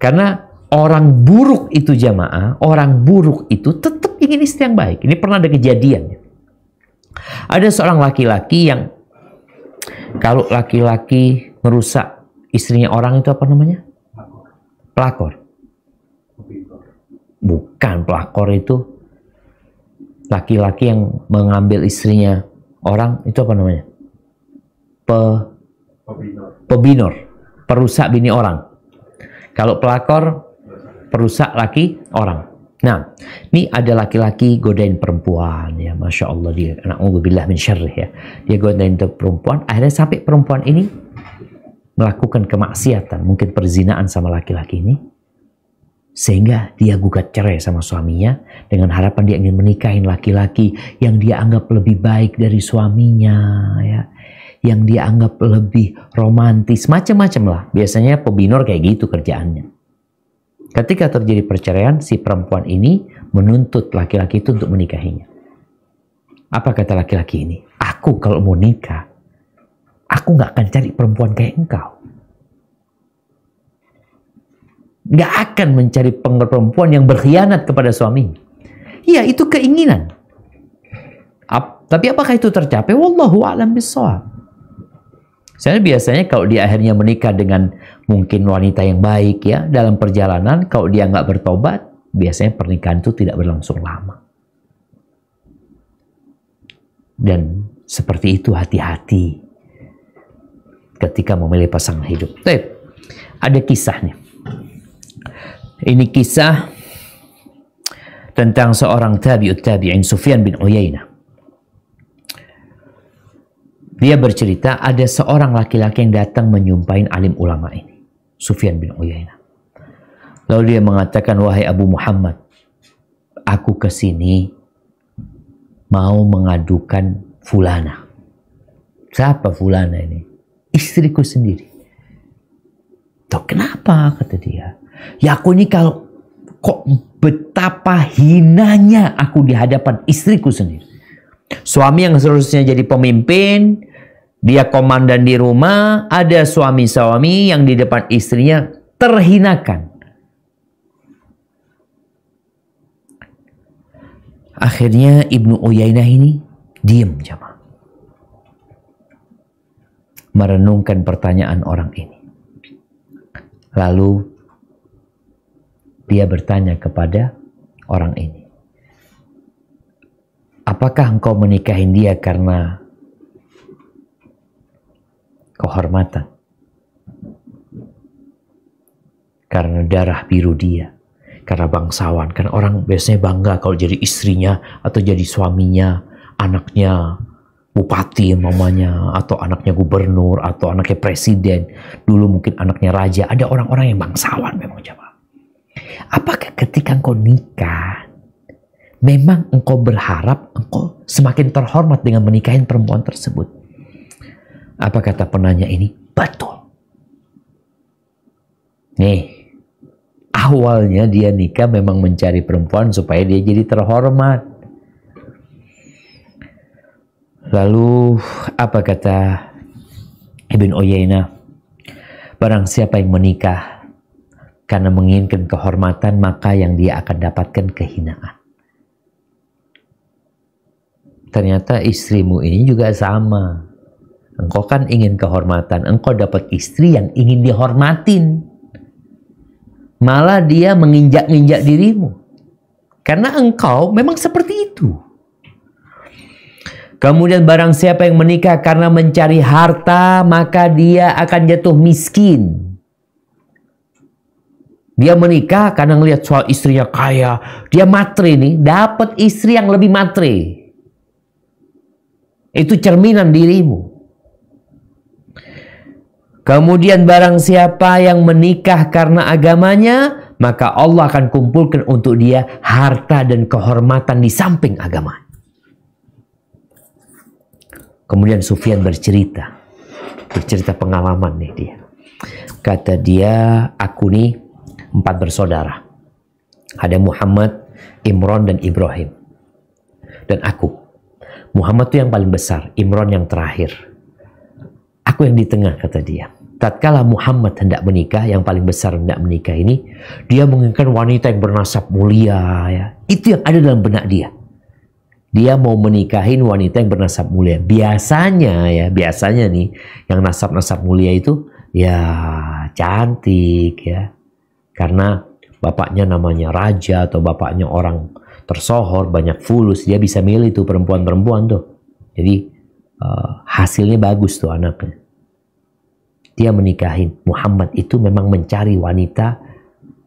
Karena orang buruk itu jamaah, orang buruk itu tetap ingin istri yang baik. Ini pernah ada kejadian. Ada seorang laki-laki yang, kalau laki-laki merusak istrinya orang itu apa namanya? Pelakor. Bukan, pelakor itu laki-laki yang mengambil istrinya orang, itu apa namanya? Pebinor. Perusak bini orang. Kalau pelakor, perusak laki orang. Nah, ini ada laki-laki godain perempuan, ya, masya Allah, dia, na'udzubillah min syarrih, ya, dia godain perempuan, akhirnya sampai perempuan ini melakukan kemaksiatan, mungkin perzinaan sama laki-laki ini, sehingga dia gugat cerai sama suaminya dengan harapan dia ingin menikahin laki-laki yang dia anggap lebih baik dari suaminya, ya, yang dia anggap lebih romantis, macam-macam lah. Biasanya pebinor kayak gitu kerjaannya. Ketika terjadi perceraian, si perempuan ini menuntut laki-laki itu untuk menikahinya. Apa kata laki-laki ini? Aku kalau mau nikah, aku nggak akan cari perempuan kayak engkau. Nggak akan mencari perempuan yang berkhianat kepada suaminya. Ya, itu keinginan. Tapi apakah itu tercapai? Wallahu a'lam bishawab. Saya biasanya kalau dia akhirnya menikah dengan mungkin wanita yang baik, ya, dalam perjalanan, kalau dia nggak bertobat, biasanya pernikahan itu tidak berlangsung lama. Dan seperti itu, hati-hati ketika memilih pasangan hidup. Ada kisahnya. Ini kisah tentang seorang tabi'ut tabi'in, Sufyan bin Uyainah. Dia bercerita ada seorang laki-laki yang datang menyumpahin alim ulama ini, Sufyan bin Uyainah. Lalu dia mengatakan, wahai Abu Muhammad, aku kesini mau mengadukan fulana. Siapa fulana ini? Istriku sendiri. Tuh, kenapa? Kata dia. Ya aku ini kalau kok betapa hinanya aku di hadapan istriku sendiri. Suami yang seharusnya jadi pemimpin, dia komandan di rumah, ada suami-suami yang di depan istrinya terhinakan. Akhirnya Ibnu Uyainah ini diam, jamaah, merenungkan pertanyaan orang ini. Lalu dia bertanya kepada orang ini, apakah engkau menikahin dia karena kehormatan? Karena darah biru dia? Karena bangsawan? Karena orang biasanya bangga kalau jadi istrinya atau jadi suaminya anaknya bupati mamanya, atau anaknya gubernur, atau anaknya presiden. Dulu mungkin anaknya raja. Ada orang-orang yang bangsawan memang, jamaah. Apakah ketika engkau nikah, memang engkau berharap engkau semakin terhormat dengan menikahin perempuan tersebut? Apa kata penanya ini? Betul. Nih, awalnya dia nikah memang mencari perempuan supaya dia jadi terhormat. Lalu apa kata Ibn Uyainah? Barang siapa yang menikah karena menginginkan kehormatan, maka yang dia akan dapatkan kehinaan. Ternyata istrimu ini juga sama. Engkau kan ingin kehormatan, engkau dapat istri yang ingin dihormatin. Malah dia menginjak-injak dirimu. Karena engkau memang seperti itu. Kemudian barang siapa yang menikah karena mencari harta, maka dia akan jatuh miskin. Dia menikah karena ngelihat soal istrinya kaya, dia matre nih, dapat istri yang lebih matre. Itu cerminan dirimu. Kemudian barang siapa yang menikah karena agamanya, maka Allah akan kumpulkan untuk dia harta dan kehormatan di samping agama. Kemudian Sufyan bercerita pengalaman nih dia. Kata dia, aku nih 4 bersaudara. Ada Muhammad, Imran, dan Ibrahim. Dan aku. Muhammad itu yang paling besar, Imran yang terakhir. Aku yang di tengah, kata dia. Tatkala Muhammad hendak menikah, yang paling besar hendak menikah ini, dia menginginkan wanita yang bernasab mulia. Ya. Itu yang ada dalam benak dia. Dia mau menikahin wanita yang bernasab mulia. Biasanya nih, yang nasab-nasab mulia itu, ya cantik ya. Karena bapaknya namanya raja atau bapaknya orang tersohor, banyak fulus, dia bisa milih tuh perempuan-perempuan tuh. Jadi hasilnya bagus tuh anaknya. Dia menikahin Muhammad itu memang mencari wanita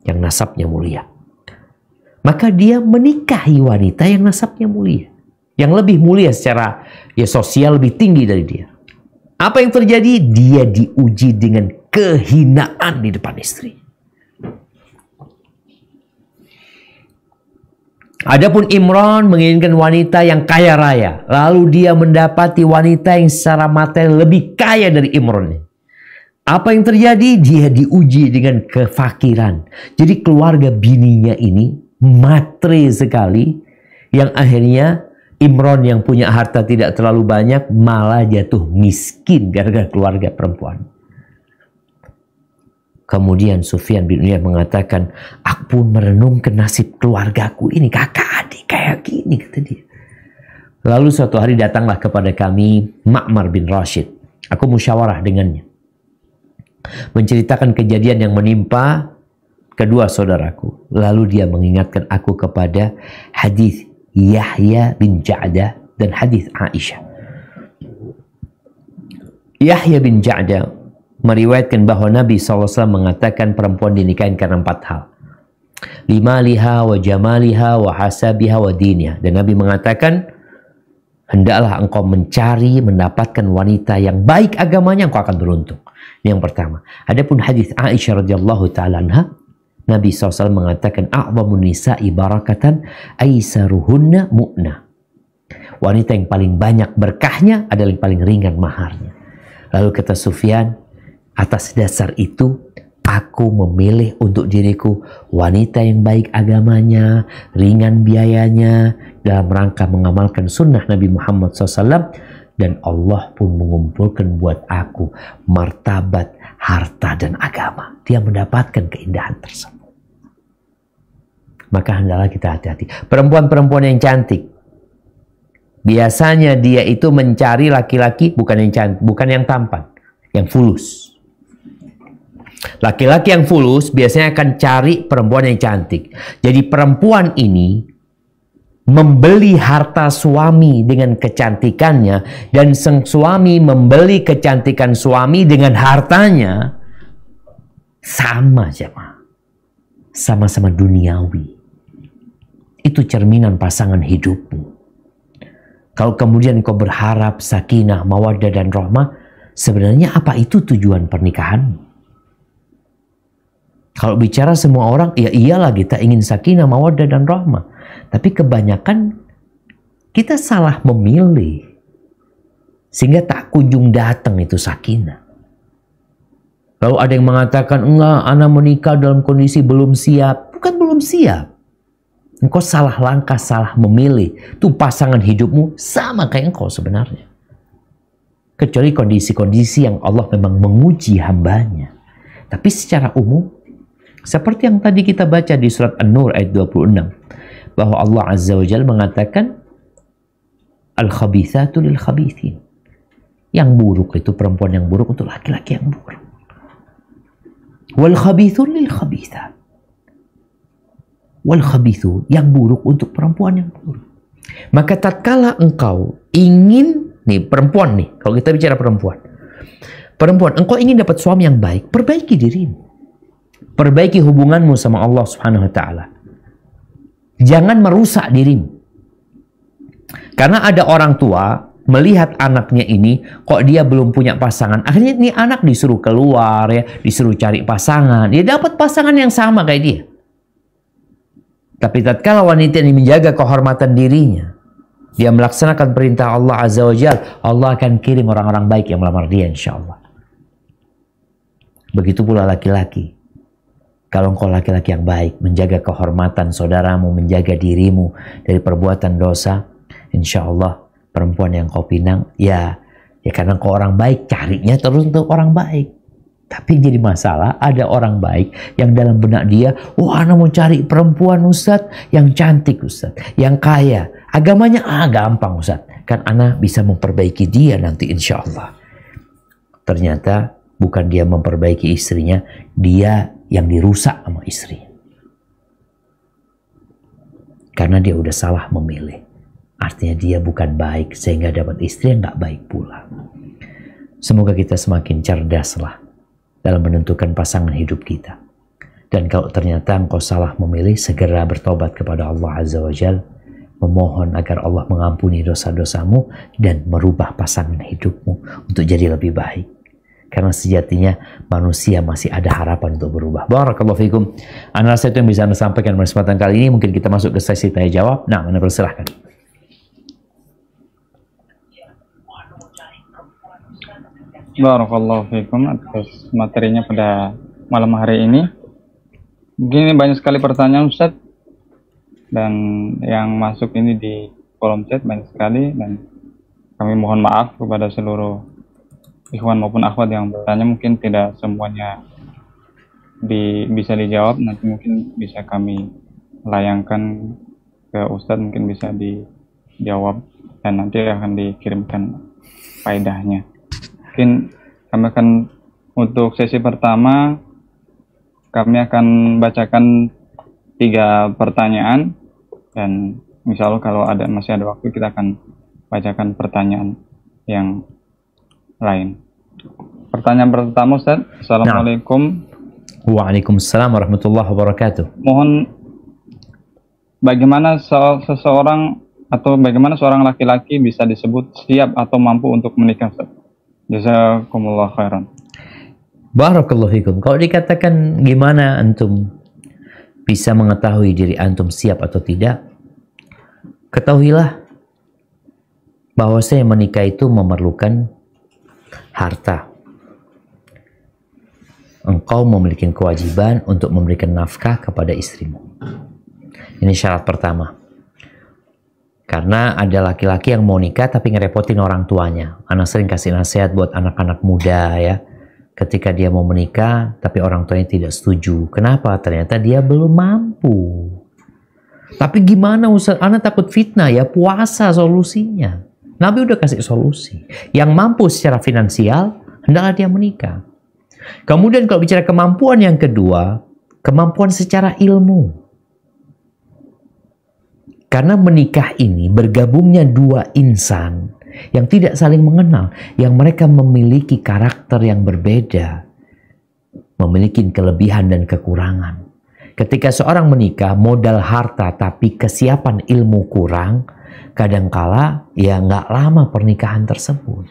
yang nasabnya mulia. Maka dia menikahi wanita yang nasabnya mulia. Yang lebih mulia secara sosial, lebih tinggi dari dia. Apa yang terjadi? Dia diuji dengan kehinaan di depan istri. Adapun Imran menginginkan wanita yang kaya raya. Lalu dia mendapati wanita yang secara materi lebih kaya dari Imran. Apa yang terjadi? Dia diuji dengan kefakiran. Jadi keluarga bininya ini matre sekali. Yang akhirnya Imran yang punya harta tidak terlalu banyak malah jatuh miskin gara-gara keluarga perempuan. Kemudian Sufyan bin Uyainah mengatakan, aku pun merenungkan nasib keluargaku ini, kakak adik kayak gini, kata dia. Lalu suatu hari datanglah kepada kami Ma'mar bin Rashid. Aku musyawarah dengannya, menceritakan kejadian yang menimpa kedua saudaraku. Lalu dia mengingatkan aku kepada hadis Yahya bin Ja'dah dan hadis Aisyah. Yahya bin Ja'dah meriwayatkan bahwa Nabi SAW mengatakan perempuan dinikahin karena 4 hal. Limaliha wa jamaliha wa hasabiha wa diniha. Dan Nabi mengatakan, hendaklah engkau mencari, mendapatkan wanita yang baik agamanya, engkau akan beruntung. Ini yang pertama. Adapun hadis Aisyah radhiyallahu ta'ala anha, Nabi SAW mengatakan, a'zamun nisa'i barakatan aisaruhunna mu'nah. Wanita yang paling banyak berkahnya adalah yang paling ringan maharnya. Lalu kata Sufyan, atas dasar itu aku memilih untuk diriku wanita yang baik agamanya, ringan biayanya, dalam rangka mengamalkan sunnah Nabi Muhammad SAW. Dan Allah pun mengumpulkan buat aku martabat, harta, dan agama. Dia mendapatkan keindahan tersebut. Maka hendaklah kita hati-hati. Perempuan-perempuan yang cantik, biasanya dia itu mencari laki-laki bukan yang cantik, bukan yang tampan, yang fulus. Laki-laki yang fulus biasanya akan cari perempuan yang cantik. Jadi perempuan ini membeli harta suami dengan kecantikannya, dan sang suami membeli kecantikan suami dengan hartanya. Sama jemaah, sama-sama duniawi. Itu cerminan pasangan hidupmu. Kalau kemudian kau berharap sakinah, mawaddah, dan rahmah, sebenarnya apa itu tujuan pernikahanmu? Kalau bicara semua orang, ya iyalah kita ingin sakinah, mawaddah, dan rahmah. Tapi kebanyakan kita salah memilih. Sehingga tak kunjung datang itu sakinah. Lalu ada yang mengatakan, enggak, anak menikah dalam kondisi belum siap. Bukan belum siap. Engkau salah langkah, salah memilih. Itu pasangan hidupmu sama kayak engkau sebenarnya. Kecuali kondisi-kondisi yang Allah memang menguji hambanya. Tapi secara umum, seperti yang tadi kita baca di surat An-Nur ayat 26. Bahwa Allah Azza wa Jalla mengatakan, Al-khabithatu lil-khabithin. Yang buruk itu perempuan yang buruk untuk laki-laki yang buruk. Wal-khabithun lil-khabithat. Wal-khabithu, yang buruk untuk perempuan yang buruk. Maka tatkala engkau ingin, nih perempuan nih, kalau kita bicara perempuan, engkau ingin dapat suami yang baik, perbaiki dirimu. Perbaiki hubunganmu sama Allah Subhanahu wa Ta'ala. Jangan merusak dirimu. Karena ada orang tua melihat anaknya ini, kok dia belum punya pasangan. Akhirnya ini anak disuruh keluar, ya, disuruh cari pasangan. Dia dapat pasangan yang sama kayak dia. Tapi tatkala wanita ini menjaga kehormatan dirinya, dia melaksanakan perintah Allah Azza wa Jalla, Allah akan kirim orang-orang baik yang melamar dia, insya Allah. Begitu pula laki-laki. Kalau engkau laki-laki yang baik, menjaga kehormatan saudaramu, menjaga dirimu dari perbuatan dosa, insya Allah perempuan yang kau pinang, ya Ya karena kau orang baik, carinya terus untuk orang baik. Tapi jadi masalah, ada orang baik yang dalam benak dia, ana mau cari perempuan Ustaz, yang cantik Ustaz, yang kaya. Agamanya gampang Ustaz. Kan ana bisa memperbaiki dia nanti insya Allah. Ternyata bukan dia memperbaiki istrinya, dia yang dirusak sama istri. Karena dia udah salah memilih. Artinya dia bukan baik sehingga dapat istri yang gak baik pula. Semoga kita semakin cerdaslah dalam menentukan pasangan hidup kita. Dan kalau ternyata engkau salah memilih, segera bertobat kepada Allah Azza wa Jalla, memohon agar Allah mengampuni dosa-dosamu dan merubah pasangan hidupmu untuk jadi lebih baik. Karena sejatinya manusia masih ada harapan untuk berubah. Barakallahu fikum. Ana rasa itu yang bisa Anda sampaikan pada kesempatan kali ini. Mungkin kita masuk ke sesi tanya jawab. Nah, Anda persilahkan. Barakallahu fikum atas materinya pada malam hari ini. Begini banyak sekali pertanyaan Ustaz, dan yang masuk ini di kolom chat banyak sekali, dan kami mohon maaf kepada seluruh ikhwan maupun akhwat yang bertanya. Mungkin tidak semuanya bisa dijawab, nanti mungkin bisa kami layangkan ke Ustaz, mungkin bisa dijawab dan nanti akan dikirimkan faedahnya. Mungkin kami akan, untuk sesi pertama kami akan bacakan 3 pertanyaan, dan insya Allah kalau masih ada waktu kita akan bacakan pertanyaan yang lain. Pertanyaan pertama Ustaz. Assalamualaikum. Waalaikumsalam warahmatullahi wabarakatuh. Mohon bagaimana seseorang atau bagaimana seorang laki-laki bisa disebut siap atau mampu untuk menikah Ustaz? Jazakumullah khairan. Barakallahu fikum. Kalau dikatakan gimana antum bisa mengetahui diri antum siap atau tidak, ketahuilah bahwa saya menikah itu memerlukan harta. Engkau memiliki kewajiban untuk memberikan nafkah kepada istrimu. Ini syarat pertama. Karena ada laki-laki yang mau nikah tapi ngerepotin orang tuanya. Anak sering kasih nasihat buat anak-anak muda ya. Ketika dia mau menikah tapi orang tuanya tidak setuju. Kenapa? Ternyata dia belum mampu. Tapi gimana Ustaz? Anak takut fitnah ya. Puasa solusinya. Nabi udah kasih solusi. Yang mampu secara finansial, hendaklah dia menikah. Kemudian kalau bicara kemampuan yang kedua, kemampuan secara ilmu. Karena menikah ini bergabungnya 2 insan yang tidak saling mengenal, yang mereka memiliki karakter yang berbeda, memiliki kelebihan dan kekurangan. Ketika seorang menikah, modal harta tapi kesiapan ilmu kurang, kadangkala ya nggak lama pernikahan tersebut.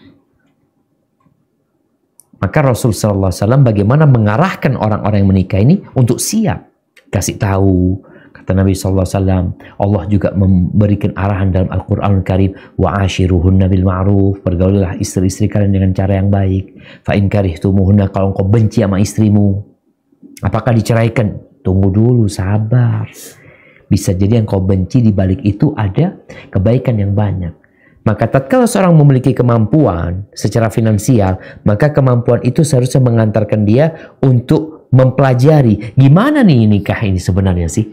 Maka Rasul SAW bagaimana mengarahkan orang-orang yang menikah ini untuk siap. Kasih tahu. Kata Nabi SAW, Allah juga memberikan arahan dalam Al-Quranul Karim, wa'ashiruhunna bil ma'ruf, pergaulilah istri-istri kalian dengan cara yang baik. Fa'in karihtumuhunna, kalau engkau benci sama istrimu, apakah diceraikan? Tunggu dulu, sabar. Bisa jadi yang kau benci di balik itu ada kebaikan yang banyak. Maka tatkala seorang memiliki kemampuan secara finansial, maka kemampuan itu seharusnya mengantarkan dia untuk mempelajari gimana nih nikah ini sebenarnya sih.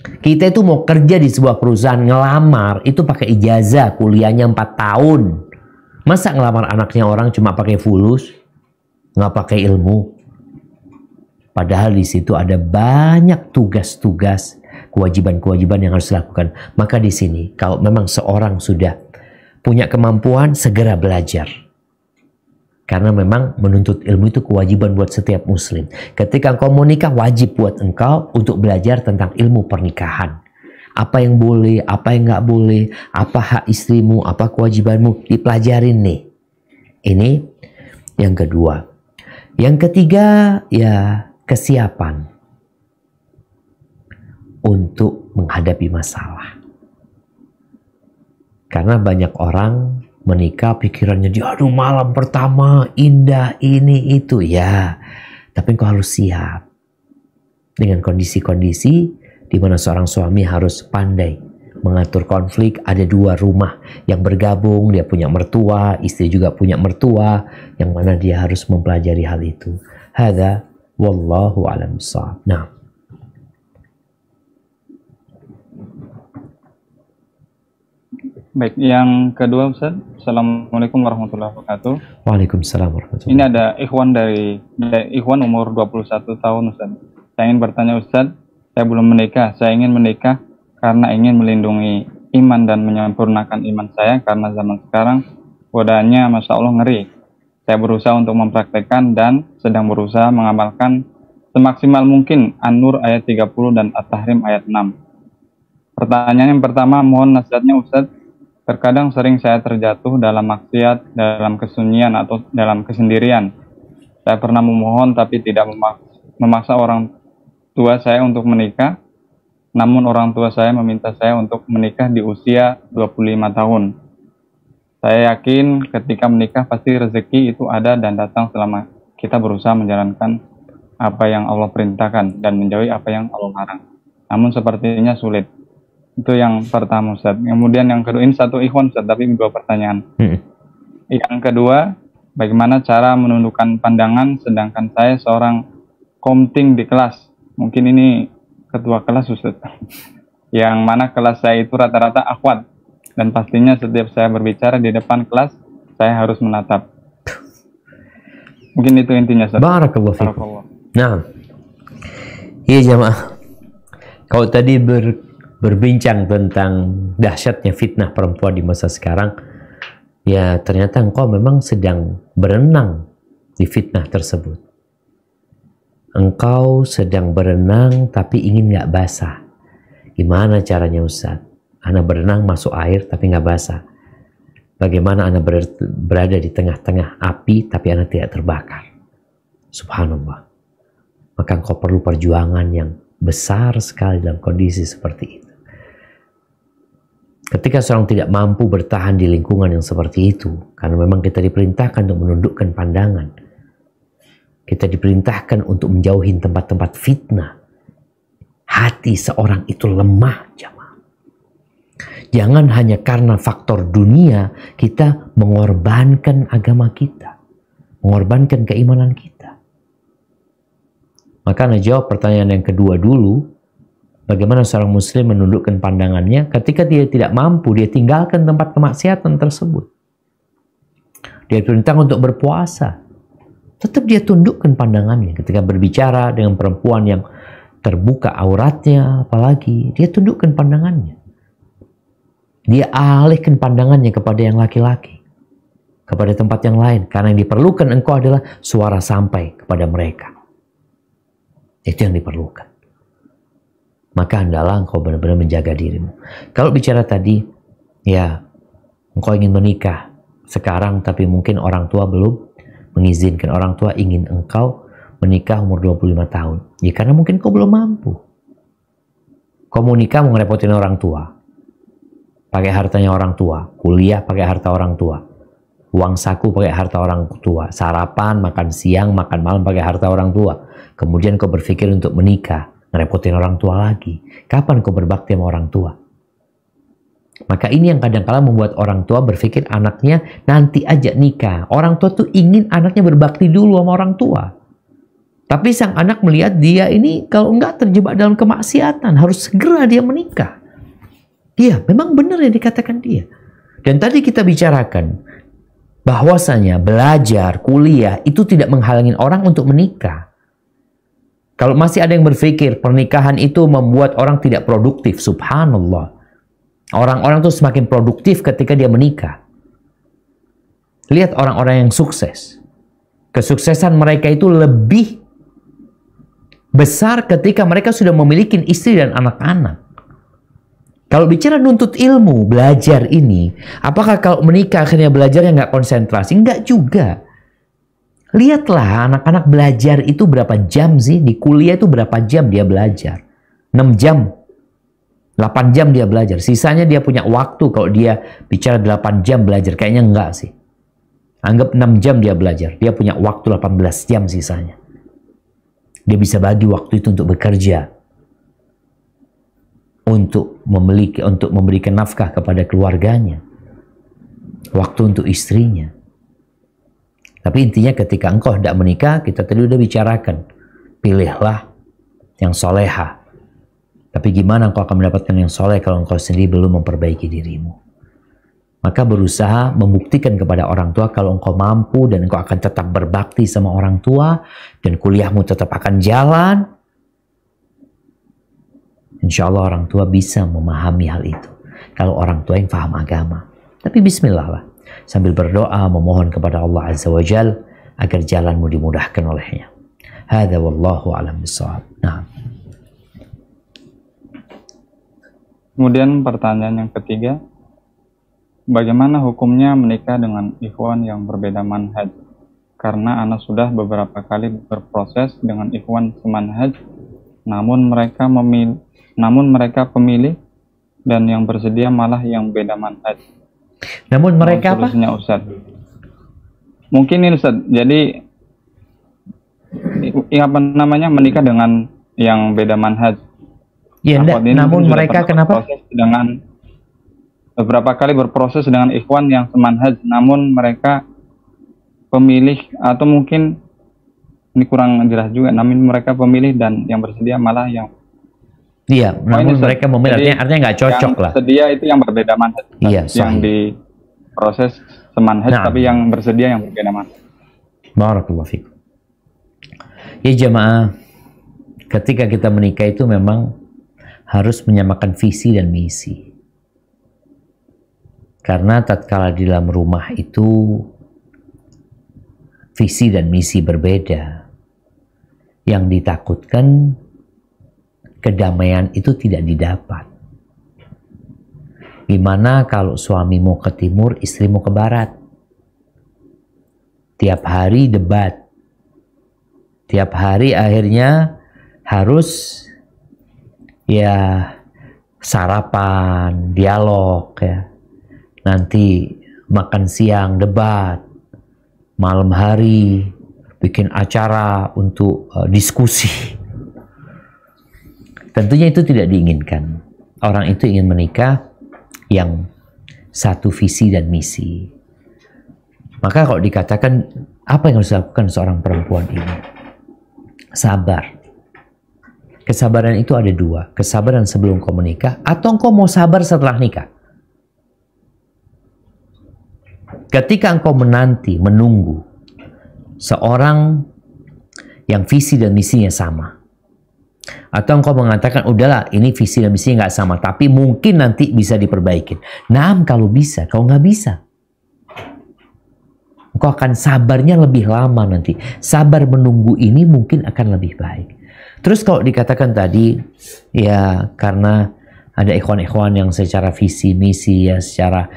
Kita itu mau kerja di sebuah perusahaan, ngelamar itu pakai ijazah, kuliahnya 4 tahun. Masa ngelamar anaknya orang cuma pakai fulus, nggak pakai ilmu? Padahal di situ ada banyak tugas-tugas, kewajiban-kewajiban yang harus dilakukan. Maka di sini, kalau memang seorang sudah punya kemampuan, segera belajar. Karena memang menuntut ilmu itu kewajiban buat setiap muslim. Ketika engkau mau nikah, wajib buat engkau untuk belajar tentang ilmu pernikahan. Apa yang boleh, apa yang nggak boleh, apa hak istrimu, apa kewajibanmu, dipelajarin nih. Ini yang kedua. Yang ketiga, ya kesiapan untuk menghadapi masalah. Karena banyak orang menikah pikirannya dia, aduh malam pertama indah ini itu ya. Tapi engkau harus siap dengan kondisi-kondisi di mana seorang suami harus pandai mengatur konflik, ada dua rumah yang bergabung, dia punya mertua, istri juga punya mertua, yang mana dia harus mempelajari hal itu. Hadza wallahu a'lam bishawab. Nah, baik, yang kedua Ustaz. Assalamualaikum warahmatullahi wabarakatuh. waalaikumsalam warahmatullahi Ini ada Ikhwan umur 21 tahun Ustaz. Saya ingin bertanya Ustaz, saya belum menikah, saya ingin menikah karena ingin melindungi iman dan menyempurnakan iman saya, karena zaman sekarang godaannya Masya Allah ngeri. Saya berusaha untuk mempraktekkan dan sedang berusaha mengamalkan semaksimal mungkin An-Nur ayat 30 dan At-Tahrim ayat 6. Pertanyaan yang pertama, mohon nasihatnya Ustaz. Terkadang sering saya terjatuh dalam maksiat, dalam kesunyian atau dalam kesendirian. Saya pernah memohon tapi tidak memaksa orang tua saya untuk menikah. Namun orang tua saya meminta saya untuk menikah di usia 25 tahun. Saya yakin ketika menikah pasti rezeki itu ada dan datang selama kita berusaha menjalankan apa yang Allah perintahkan dan menjauhi apa yang Allah larang. Namun sepertinya sulit. Itu yang pertama Ustaz. Kemudian yang kedua, ini satu ikhwan Ustaz, tapi dua pertanyaan. Yang kedua, bagaimana cara menundukkan pandangan sedangkan saya seorang komting di kelas. Mungkin ini ketua kelas Ustaz, yang mana kelas saya itu rata-rata akhwat, dan pastinya setiap saya berbicara di depan kelas saya harus menatap. Mungkin itu intinya Ustaz. Barakallahu fikum. Nah, iya jamaah, kalau tadi berbincang tentang dahsyatnya fitnah perempuan di masa sekarang, ya ternyata engkau memang sedang berenang di fitnah tersebut. Engkau sedang berenang tapi ingin nggak basah. Gimana caranya Ustaz? Ana berenang masuk air tapi nggak basah. Bagaimana Ana berada di tengah-tengah api tapi Ana tidak terbakar? Subhanallah. Maka engkau perlu perjuangan yang besar sekali dalam kondisi seperti itu. Ketika seorang tidak mampu bertahan di lingkungan yang seperti itu, karena memang kita diperintahkan untuk menundukkan pandangan, kita diperintahkan untuk menjauhi tempat-tempat fitnah. Hati seorang itu lemah, jamaah. Jangan hanya karena faktor dunia kita mengorbankan agama kita, mengorbankan keimanan kita. Maka Anda jawab pertanyaan yang kedua dulu. Bagaimana seorang muslim menundukkan pandangannya ketika dia tidak mampu, dia tinggalkan tempat kemaksiatan tersebut. Dia diperintah untuk berpuasa. Tetap dia tundukkan pandangannya ketika berbicara dengan perempuan yang terbuka auratnya, apalagi dia tundukkan pandangannya. Dia alihkan pandangannya kepada yang laki-laki, kepada tempat yang lain, karena yang diperlukan engkau adalah suara sampai kepada mereka. Itu yang diperlukan. Maka hendaklah engkau benar-benar menjaga dirimu. Kalau bicara tadi, ya engkau ingin menikah sekarang tapi mungkin orang tua belum mengizinkan, orang tua ingin engkau menikah umur 25 tahun. Ya karena mungkin kau belum mampu. Kau mau nikah mau ngerepotin orang tua. Pakai hartanya orang tua. Kuliah pakai harta orang tua. Uang saku pakai harta orang tua. Sarapan, makan siang, makan malam pakai harta orang tua. Kemudian kau berpikir untuk menikah. Ngerepotin orang tua lagi. Kapan kau berbakti sama orang tua? Maka ini yang kadang-kala membuat orang tua berpikir anaknya nanti aja nikah. Orang tua tuh ingin anaknya berbakti dulu sama orang tua. Tapi sang anak melihat dia ini kalau enggak terjebak dalam kemaksiatan. Harus segera dia menikah. Iya, memang benar yang dikatakan dia. Dan tadi kita bicarakan bahwasanya belajar, kuliah itu tidak menghalangi orang untuk menikah. Kalau masih ada yang berpikir pernikahan itu membuat orang tidak produktif, subhanallah. Orang-orang tuh semakin produktif ketika dia menikah. Lihat orang-orang yang sukses. Kesuksesan mereka itu lebih besar ketika mereka sudah memiliki istri dan anak-anak. Kalau bicara nuntut ilmu, belajar ini, apakah kalau menikah akhirnya belajarnya nggak konsentrasi? Nggak juga. Lihatlah anak-anak belajar itu berapa jam sih? Di kuliah itu berapa jam dia belajar? 6 jam. 8 jam dia belajar. Sisanya dia punya waktu kalau dia bicara 8 jam belajar. Kayaknya enggak sih. Anggap 6 jam dia belajar. Dia punya waktu 18 jam sisanya. Dia bisa bagi waktu itu untuk bekerja. untuk memberikan nafkah kepada keluarganya, waktu untuk istrinya. Tapi intinya ketika engkau hendak menikah, kita tadi udah bicarakan, pilihlah yang soleha. Tapi gimana engkau akan mendapatkan yang soleh kalau engkau sendiri belum memperbaiki dirimu? Maka berusaha membuktikan kepada orang tua kalau engkau mampu dan engkau akan tetap berbakti sama orang tua dan kuliahmu tetap akan jalan. Insya Allah orang tua bisa memahami hal itu. Kalau orang tua yang paham agama. Tapi bismillah lah. Sambil berdoa memohon kepada Allah Azza wa Jal agar jalanmu dimudahkan olehnya. Hadza wallahu a'lam bishawab. Nah. Kemudian pertanyaan yang ketiga, bagaimana hukumnya menikah dengan ikhwan yang berbeda manhaj? Karena anak sudah beberapa kali berproses dengan ikhwan semanhaj, namun mereka pemilih dan yang bersedia malah yang beda manhaj. Namun mereka apa? Ustaz. Mungkin ini Ustaz, jadi apa namanya menikah dengan yang beda manhaj. Ya, namun mereka kenapa? Dengan beberapa kali berproses dengan ikhwan yang semanhaj, namun mereka pemilih atau mungkin ini kurang jelas juga, namun mereka pemilih dan yang bersedia malah yang namun mereka memilih, artinya nggak cocok lah. Sedia itu yang berbeda manhaj, yang di proses semanhaj, tapi yang bersedia yang berbeda manhaj. Barakallahu fikum. Ya jamaah, ketika kita menikah itu memang harus menyamakan visi dan misi. Karena tatkala di dalam rumah itu visi dan misi berbeda, yang ditakutkan kedamaian itu tidak didapat. Gimana kalau suamimu ke timur, istrimu ke barat? Tiap hari debat. Tiap hari akhirnya harus sarapan, dialog ya. Nanti makan siang debat. Malam hari bikin acara untuk diskusi. Tentunya itu tidak diinginkan. Orang itu ingin menikah yang satu visi dan misi. Maka kalau dikatakan apa yang harus dilakukan seorang perempuan ini? Sabar. Kesabaran itu ada dua. Kesabaran sebelum kau menikah atau engkau mau sabar setelah nikah. Ketika engkau menunggu seorang yang visi dan misinya sama. Atau engkau mengatakan, udahlah ini visi dan misinya nggak sama, tapi mungkin nanti bisa diperbaikin. Nah, kalau bisa, kalau nggak bisa, engkau akan sabarnya lebih lama nanti. Sabar menunggu ini mungkin akan lebih baik. Terus kalau dikatakan tadi, ya karena ada ikhwan-ikhwan yang secara visi misi, ya secara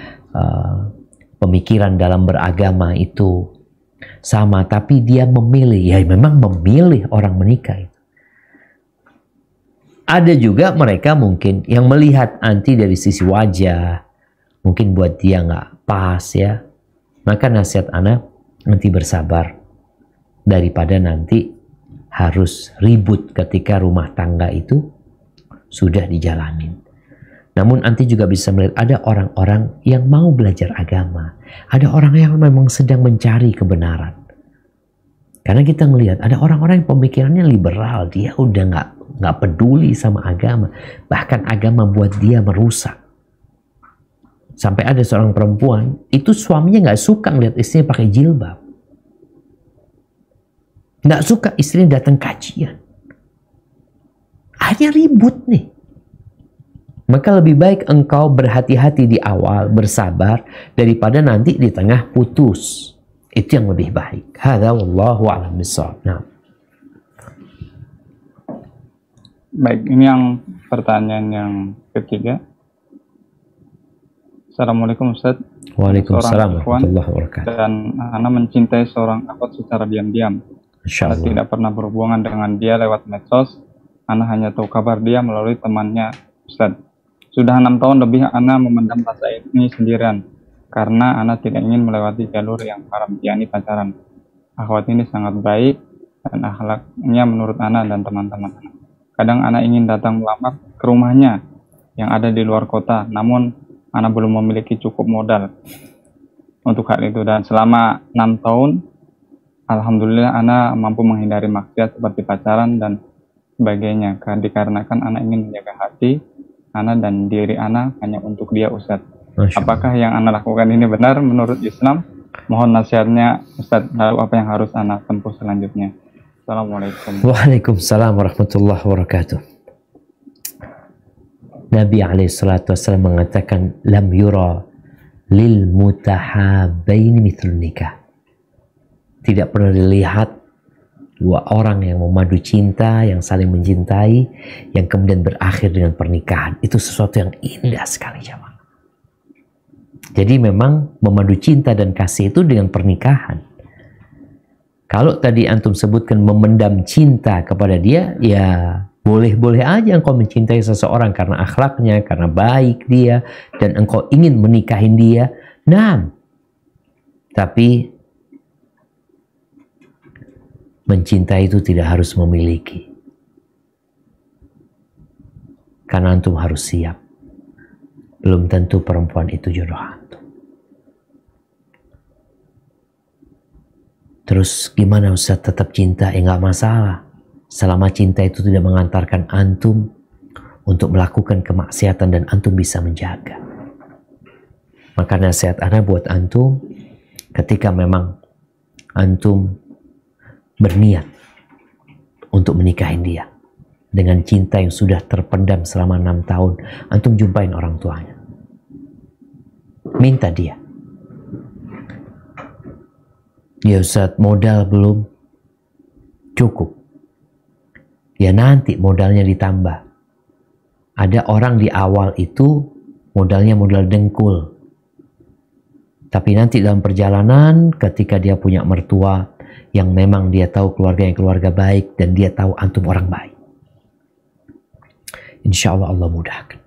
pemikiran dalam beragama itu sama, tapi dia memilih, ya memang memilih orang menikah. Ada juga mereka mungkin yang melihat nanti dari sisi wajah, mungkin buat dia nggak pas ya. Maka nasihat anak, nanti bersabar daripada nanti harus ribut ketika rumah tangga itu sudah dijalanin. Namun nanti juga bisa melihat ada orang-orang yang mau belajar agama. Ada orang yang memang sedang mencari kebenaran. Karena kita melihat ada orang-orang yang pemikirannya liberal. Dia udah nggak peduli sama agama. Bahkan agama buat dia merusak. Sampai ada seorang perempuan, itu suaminya nggak suka ngeliat istrinya pakai jilbab. Nggak suka istrinya datang kajian. Akhirnya ribut nih. Maka lebih baik engkau berhati-hati di awal, bersabar, daripada nanti di tengah putus. Itu yang lebih baik. Hadza wallahu a'lam bishawab. Nah. Baik, ini yang pertanyaan yang ketiga. Assalamualaikum Ustaz. Waalaikumsalam warahmatullahi wabarakatuh. Dan Ana mencintai seorang akhwat secara diam-diam. Ana tidak pernah berhubungan dengan dia lewat medsos. Ana hanya tahu kabar dia melalui temannya Ustaz. Sudah 6 tahun lebih Ana memendam rasa ini sendirian karena Ana tidak ingin melewati jalur yang haram, yakni pacaran. Akhwat ini sangat baik dan akhlaknya menurut Ana dan teman-teman Ana. Kadang Ana ingin datang melamar ke rumahnya, yang ada di luar kota, namun Ana belum memiliki cukup modal untuk hal itu. Dan selama 6 tahun, alhamdulillah Ana mampu menghindari maksiat seperti pacaran dan sebagainya, dikarenakan Ana ingin menjaga hati Ana dan diri Ana hanya untuk dia, Ustadz. Apakah yang Ana lakukan ini benar menurut Islam? Mohon nasihatnya, Ustadz. Lalu apa yang harus Ana tempuh selanjutnya? Assalamualaikum. Waalaikumsalam warahmatullahi wabarakatuh. Nabi SAW mengatakan, lam yura lil mutahabbaini mithlun nikah. Tidak pernah dilihat dua orang yang memadu cinta, yang saling mencintai, yang kemudian berakhir dengan pernikahan. Itu sesuatu yang indah sekali, jemaah. Jadi memang memadu cinta dan kasih itu dengan pernikahan. Kalau tadi antum sebutkan memendam cinta kepada dia, ya boleh-boleh aja engkau mencintai seseorang karena akhlaknya, karena baik dia, dan engkau ingin menikahin dia. Nah, tapi mencintai itu tidak harus memiliki. Karena antum harus siap. Belum tentu perempuan itu jodoh antum. Terus gimana Ustaz tetap cinta? Ya nggak masalah. Selama cinta itu tidak mengantarkan antum untuk melakukan kemaksiatan dan antum bisa menjaga. Maka nasihat ana buat antum, ketika memang antum berniat untuk menikahin dia dengan cinta yang sudah terpendam selama 6 tahun, antum jumpain orang tuanya. Minta dia. Ya Ustaz, modal belum cukup. Ya nanti modalnya ditambah. Ada orang di awal itu modalnya modal dengkul. Tapi nanti dalam perjalanan ketika dia punya mertua yang memang dia tahu keluarganya keluarga baik dan dia tahu antum orang baik, insya Allah Allah mudahkan.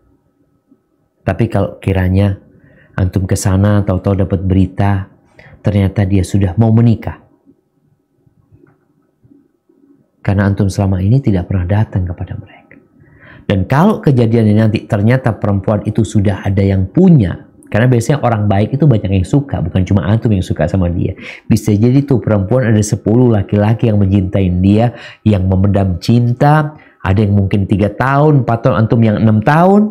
Tapi kalau kiranya antum ke sana tahu-tahu dapat berita ternyata dia sudah mau menikah, karena antum selama ini tidak pernah datang kepada mereka. Dan kalau kejadian ini nanti ternyata perempuan itu sudah ada yang punya, karena biasanya orang baik itu banyak yang suka, bukan cuma antum yang suka sama dia. Bisa jadi tuh perempuan ada 10 laki-laki yang mencintai dia, yang memendam cinta. Ada yang mungkin 3 tahun, 4 tahun, antum yang 6 tahun.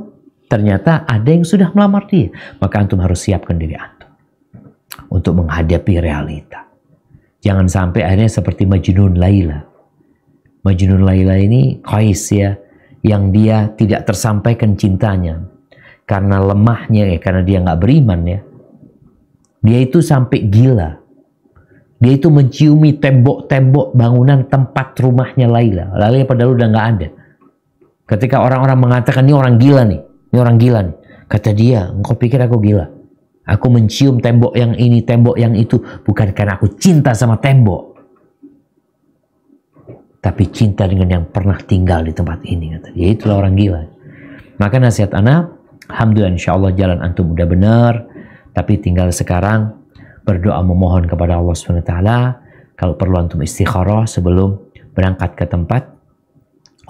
Ternyata ada yang sudah melamar dia. Maka antum harus siapkan diri antum untuk menghadapi realita. Jangan sampai akhirnya seperti Majnun Laila. Majnun Laila ini Qais ya, yang dia tidak tersampaikan cintanya. Karena lemahnya ya, karena dia nggak beriman ya. Dia itu sampai gila. Dia itu menciumi tembok-tembok bangunan tempat rumahnya Laila. Laila padahal udah nggak ada. Ketika orang-orang mengatakan ini orang gila nih, ini orang gila nih. Kata dia, engkau pikir aku gila? Aku mencium tembok yang ini, tembok yang itu. Bukan karena aku cinta sama tembok. Tapi cinta dengan yang pernah tinggal di tempat ini. Kata dia, itulah orang gila. Maka nasihat ana, alhamdulillah insya Allah jalan antum udah benar. Tapi tinggal sekarang berdoa memohon kepada Allah SWT. Kalau perlu antum istikharah sebelum berangkat ke tempat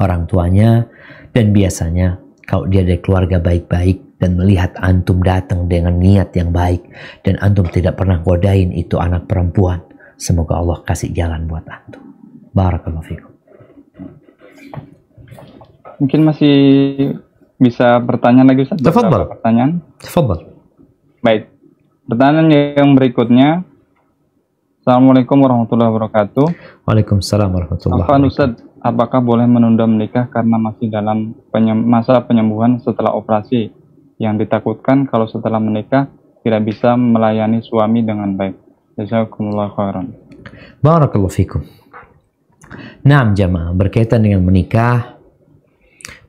orang tuanya. Dan biasanya kalau dia dari keluarga baik-baik dan melihat antum datang dengan niat yang baik dan antum tidak pernah godain itu anak perempuan, semoga Allah kasih jalan buat antum. Barakallahu fikum. Mungkin masih bisa bertanya lagi Ustaz? Tafadhal. Pertanyaan? Tafadhal. Baik. Pertanyaan yang berikutnya. Assalamualaikum warahmatullahi wabarakatuh. Waalaikumsalam warahmatullahi Afwan wabarakatuh. Ustaz, apakah boleh menunda menikah karena masih dalam masa penyembuhan setelah operasi? Yang ditakutkan kalau setelah menikah tidak bisa melayani suami dengan baik. Jazakumullah khairan. Barakallahu fikum. Nah, jamaah, berkaitan dengan menikah,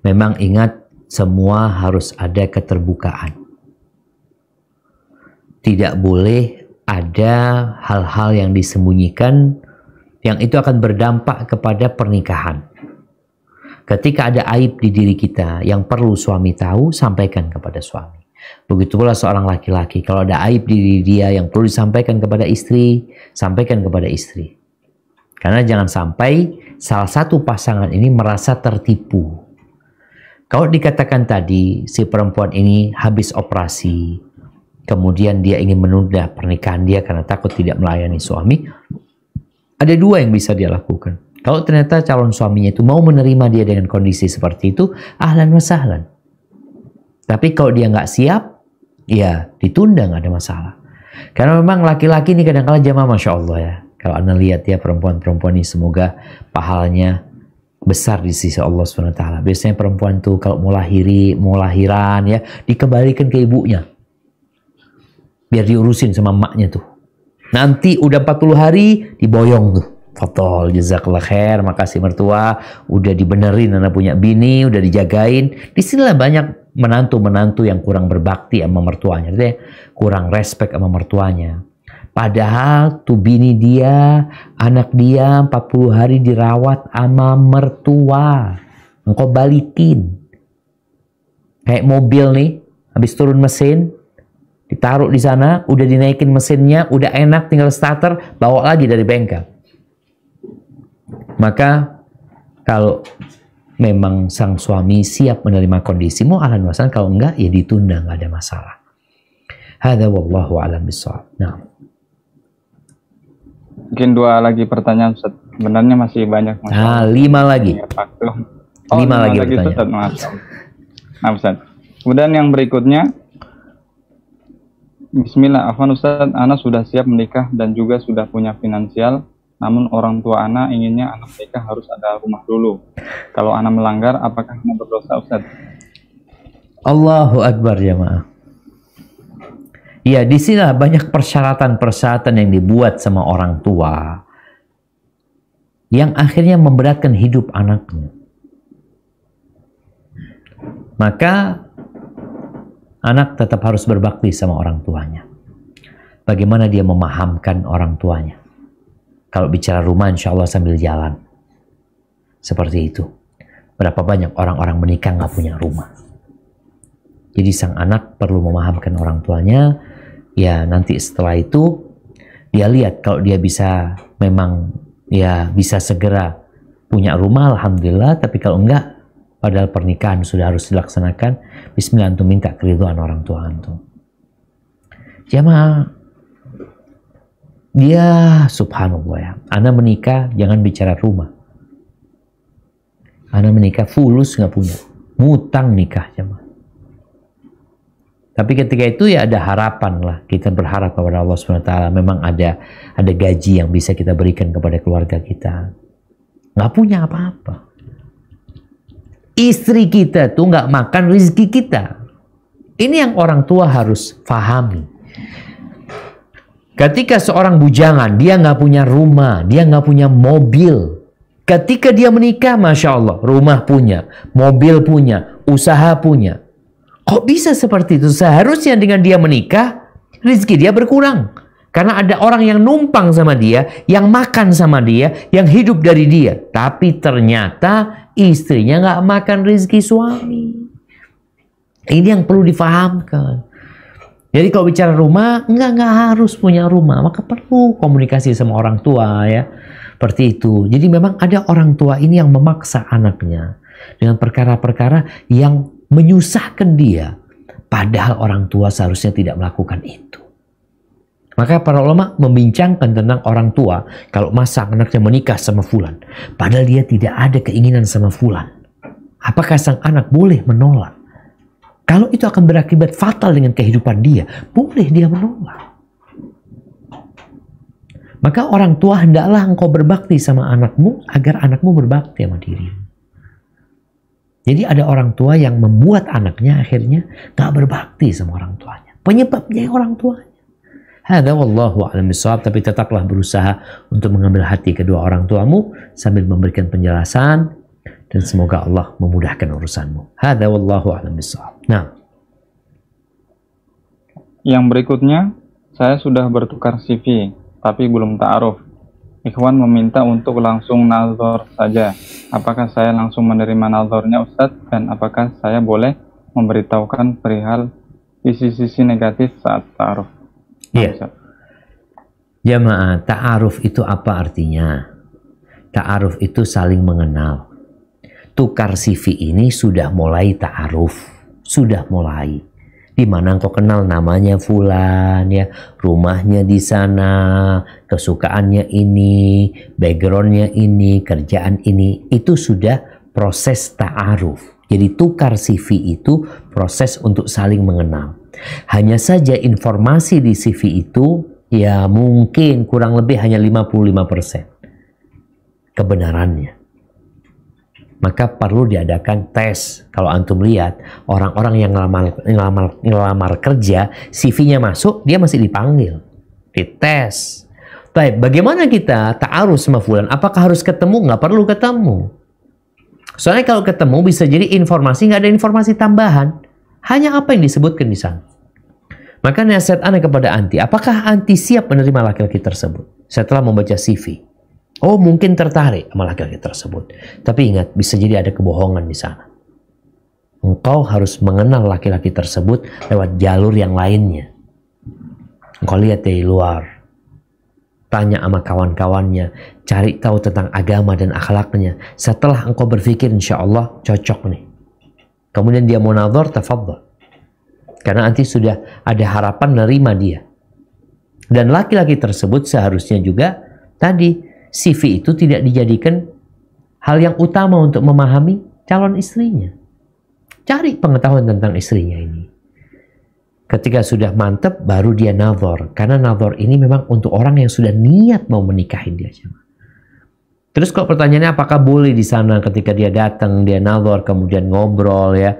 memang ingat semua harus ada keterbukaan. Tidak boleh ada hal-hal yang disembunyikan yang itu akan berdampak kepada pernikahan. Ketika ada aib di diri kita yang perlu suami tahu, sampaikan kepada suami. Begitu pula seorang laki-laki, kalau ada aib di diri dia yang perlu disampaikan kepada istri, sampaikan kepada istri. Karena jangan sampai salah satu pasangan ini merasa tertipu. Kalau dikatakan tadi si perempuan ini habis operasi, kemudian dia ingin menunda pernikahan dia karena takut tidak melayani suami, ada dua yang bisa dia lakukan. Kalau ternyata calon suaminya itu mau menerima dia dengan kondisi seperti itu, ahlan wa sahlan. Tapi kalau dia nggak siap, ya ditunda, nggak ada masalah. Karena memang laki-laki ini kadang-kadang jamaah, Masya Allah ya. Kalau Anda lihat ya perempuan-perempuan ini semoga pahalanya besar di sisi Allah SWT. Biasanya perempuan tuh kalau mau lahiran ya, dikembalikan ke ibunya. Biar diurusin sama emaknya tuh. Nanti udah 40 hari diboyong tuh. Fotol, jazakallah khair, makasih mertua, udah dibenerin anak punya bini, udah dijagain. Disinilah banyak menantu-menantu yang kurang berbakti sama mertuanya, kurang respect sama mertuanya. Padahal tuh bini dia, anak dia 40 hari dirawat sama mertua. Engkau balikin. Kayak mobil nih, habis turun mesin, ditaruh di sana, udah dinaikin mesinnya, udah enak tinggal starter, bawa lagi dari bengkel. Maka kalau memang sang suami siap menerima kondisimu, ahlan wa sahlan. Kalau enggak, ya ditunda, nggak ada masalah. Hadza wallahu a'lam bishawab. Nah. Mungkin dua lagi pertanyaan, Ustaz. Sebenarnya masih banyak. 5 lagi. 5 lagi pertanyaan. Nah, Ustaz. Kemudian yang berikutnya, Bismillah, afwan Ustaz, Ana sudah siap menikah dan juga sudah punya finansial. Namun orang tua Ana inginnya anak menikah harus ada rumah dulu. Kalau Ana melanggar, apakah Ana berdosa, Ustaz? Allahu Akbar jamaah. Ya, di sini banyak persyaratan-persyaratan yang dibuat sama orang tua yang akhirnya memberatkan hidup anaknya. Maka anak tetap harus berbakti sama orang tuanya. Bagaimana dia memahamkan orang tuanya? Kalau bicara rumah, insya Allah sambil jalan. Seperti itu. Berapa banyak orang-orang menikah nggak punya rumah. Jadi sang anak perlu memahamkan orang tuanya. Ya nanti setelah itu, dia lihat kalau dia bisa memang ya bisa segera punya rumah, alhamdulillah. Tapi kalau enggak, padahal pernikahan sudah harus dilaksanakan, bismillah antum minta keridhaan orang tua antum. Jamaah, dia subhanallah ya, Ana menikah jangan bicara rumah. Ana menikah fulus nggak punya, ngutang nikah jamaah. Tapi ketika itu ya ada harapan lah, kita berharap kepada Allah SWT memang ada gaji yang bisa kita berikan kepada keluarga kita. Nggak punya apa-apa. Istri kita tuh nggak makan rezeki kita. Ini yang orang tua harus pahami. Ketika seorang bujangan, dia nggak punya rumah, dia nggak punya mobil. Ketika dia menikah, Masya Allah, rumah punya, mobil punya, usaha punya. Kok bisa seperti itu? Seharusnya dengan dia menikah, rezeki dia berkurang. Karena ada orang yang numpang sama dia, yang makan sama dia, yang hidup dari dia. Tapi ternyata istrinya nggak makan rezeki suami. Ini yang perlu difahamkan. Jadi kalau bicara rumah, nggak harus punya rumah. Maka perlu komunikasi sama orang tua ya. Seperti itu. Jadi memang ada orang tua ini yang memaksa anaknya dengan perkara-perkara yang menyusahkan dia. Padahal orang tua seharusnya tidak melakukan itu. Maka para ulama membincangkan tentang orang tua kalau masa anaknya menikah sama fulan. Padahal dia tidak ada keinginan sama fulan. Apakah sang anak boleh menolak? Kalau itu akan berakibat fatal dengan kehidupan dia, boleh dia menolak. Maka orang tua hendaklah engkau berbakti sama anakmu agar anakmu berbakti sama dirimu. Jadi ada orang tua yang membuat anaknya akhirnya gak berbakti sama orang tuanya. Penyebabnya orang tuanya. Hadza wallahu a'lam bishawab, tapi tetaplah berusaha untuk mengambil hati kedua orang tuamu sambil memberikan penjelasan dan semoga Allah memudahkan urusanmu. Hadza wallahu a'lam bishawab. Nah, yang berikutnya, saya sudah bertukar CV tapi belum ta'aruf. Ikhwan meminta untuk langsung nazar saja. Apakah saya langsung menerima nazarnya Ustadz? Dan apakah saya boleh memberitahukan perihal sisi-sisi negatif saat ta'aruf? Iya. Jamaah, ta'aruf itu apa artinya? Ta'aruf itu saling mengenal. tukar CV ini sudah mulai ta'aruf, sudah mulai. Di mana engkau kenal namanya fulan ya, rumahnya di sana, kesukaannya ini, backgroundnya ini, kerjaan ini, itu sudah proses ta'aruf. Jadi tukar CV itu proses untuk saling mengenal. Hanya saja informasi di CV itu ya mungkin kurang lebih hanya 55% kebenarannya. Maka perlu diadakan tes. Kalau antum lihat orang-orang yang ngelamar kerja, CV-nya masuk, dia masih dipanggil, dites. Baik, bagaimana kita ta'aruf sama fulan? Apakah harus ketemu? Nggak perlu ketemu. Soalnya kalau ketemu bisa jadi informasi, nggak ada informasi tambahan. Hanya apa yang disebutkan di sana. Maka nasihat Ana kepada anti, apakah anti siap menerima laki-laki tersebut setelah membaca CV? Oh, mungkin tertarik sama laki-laki tersebut. Tapi ingat, bisa jadi ada kebohongan di sana. Engkau harus mengenal laki-laki tersebut lewat jalur yang lainnya. Engkau lihat dari luar. Tanya sama kawan-kawannya. Cari tahu tentang agama dan akhlaknya. Setelah engkau berpikir, insya Allah cocok nih. Kemudian dia mau nazar, tafadhal. Karena nanti sudah ada harapan nerima dia. Dan laki-laki tersebut seharusnya juga tadi CV itu tidak dijadikan hal yang utama untuk memahami calon istrinya. Cari pengetahuan tentang istrinya ini. Ketika sudah mantap, baru dia nazar. Karena nazar ini memang untuk orang yang sudah niat mau menikahi dia. Terus kalau pertanyaannya apakah boleh di sana ketika dia datang, dia nazar, kemudian ngobrol ya.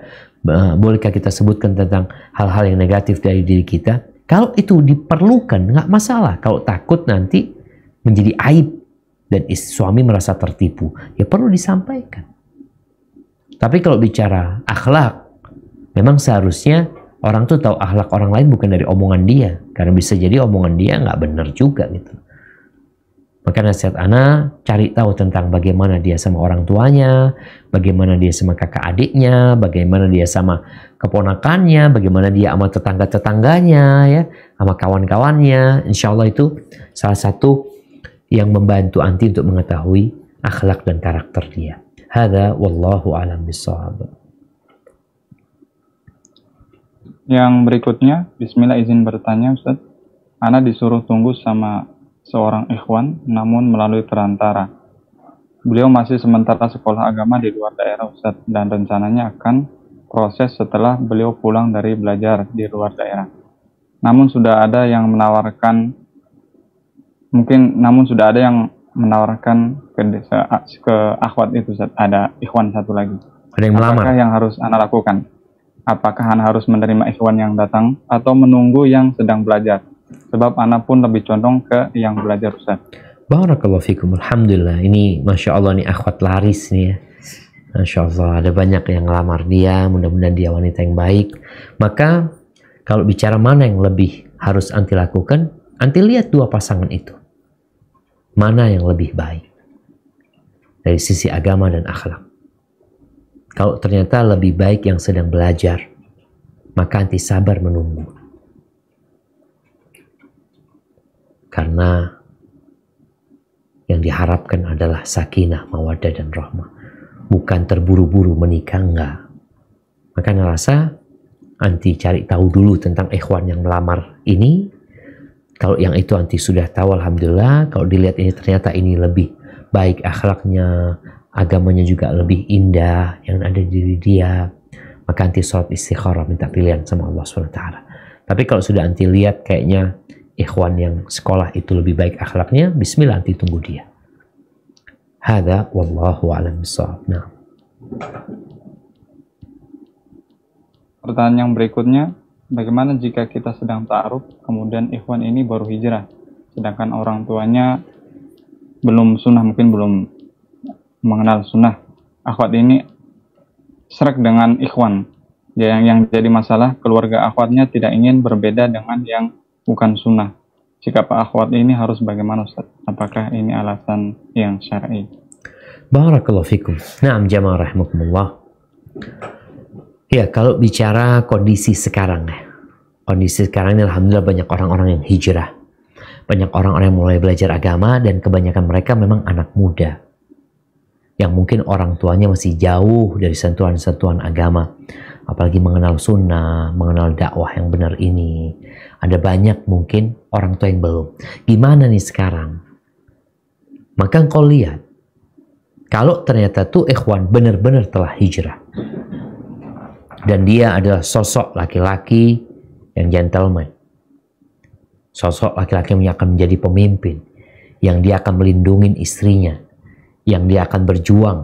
Bolehkah kita sebutkan tentang hal-hal yang negatif dari diri kita? Kalau itu diperlukan, nggak masalah. Kalau takut nanti menjadi aib dan suami merasa tertipu, ya perlu disampaikan. Tapi kalau bicara akhlak, memang seharusnya orang tuh tahu akhlak orang lain bukan dari omongan dia, karena bisa jadi omongan dia nggak benar juga gitu. Maka nasihat Ana, cari tahu tentang bagaimana dia sama orang tuanya, bagaimana dia sama kakak adiknya, bagaimana dia sama keponakannya, bagaimana dia sama tetangga-tetangganya, ya, sama kawan-kawannya. Insya Allah itu salah satu yang membantu anti untuk mengetahui akhlak dan karakter dia. Hadza wallahu a'lam bishawab. Yang berikutnya, bismillah izin bertanya Ustaz. Ana disuruh tunggu sama seorang ikhwan namun melalui perantara. Beliau masih sementara sekolah agama di luar daerah Ustaz, dan rencananya akan proses setelah beliau pulang dari belajar di luar daerah. Namun sudah ada yang menawarkan ke akhwat itu Ustaz. Ada ikhwan satu lagi. Ada yang melamar. Apakah yang harus Ana lakukan? Apakah Ana harus menerima ikhwan yang datang atau menunggu yang sedang belajar? Sebab Ana pun lebih condong ke yang belajar Ustaz. Barakallahu fikum. Alhamdulillah. Ini Masya Allah nih akhwat laris nih ya. Masya Allah. Ada banyak yang ngelamar dia. Mudah-mudahan dia wanita yang baik. Maka kalau bicara mana yang lebih harus anti lakukan, anti lihat dua pasangan itu. Mana yang lebih baik dari sisi agama dan akhlak. Kalau ternyata lebih baik yang sedang belajar, maka anti sabar menunggu. Karena yang diharapkan adalah sakinah, mawaddah dan rahmah. Bukan terburu-buru menikah, enggak. Maka ngerasa anti cari tahu dulu tentang ikhwan yang melamar ini. Kalau yang itu anti sudah tahu, alhamdulillah. Kalau dilihat ini ternyata ini lebih baik akhlaknya, agamanya juga lebih indah yang ada di diri dia, maka anti sholat istikharah, minta pilihan sama Allah SWT. Tapi kalau sudah anti lihat kayaknya ikhwan yang sekolah itu lebih baik akhlaknya, bismillah anti tunggu dia. Hadza wallahu a'lam bishawab. Nah. Pertanyaan yang berikutnya, bagaimana jika kita sedang ta'aruf, kemudian ikhwan ini baru hijrah, sedangkan orang tuanya belum sunnah, mungkin belum mengenal sunnah. Akhwat ini serak dengan ikhwan. Yang jadi masalah, keluarga akhwatnya tidak ingin berbeda dengan yang bukan sunnah. Sikap akhwat ini harus bagaimana Ustaz? Apakah ini alasan yang syar'i? Barakallahu fikum. Naam jamaah rahimakumullah. Ya, kalau bicara kondisi sekarang ya. Kondisi sekarang ini alhamdulillah banyak orang-orang yang hijrah. Banyak orang-orang yang mulai belajar agama dan kebanyakan mereka memang anak muda. yang mungkin orang tuanya masih jauh dari sentuhan-sentuhan agama, apalagi mengenal sunnah, mengenal dakwah yang benar ini. Ada banyak mungkin orang tua yang belum. Gimana nih sekarang? Maka engkau lihat, kalau ternyata tuh ikhwan benar-benar telah hijrah, dan dia adalah sosok laki-laki yang gentleman, sosok laki-laki yang akan menjadi pemimpin, yang dia akan melindungi istrinya, yang dia akan berjuang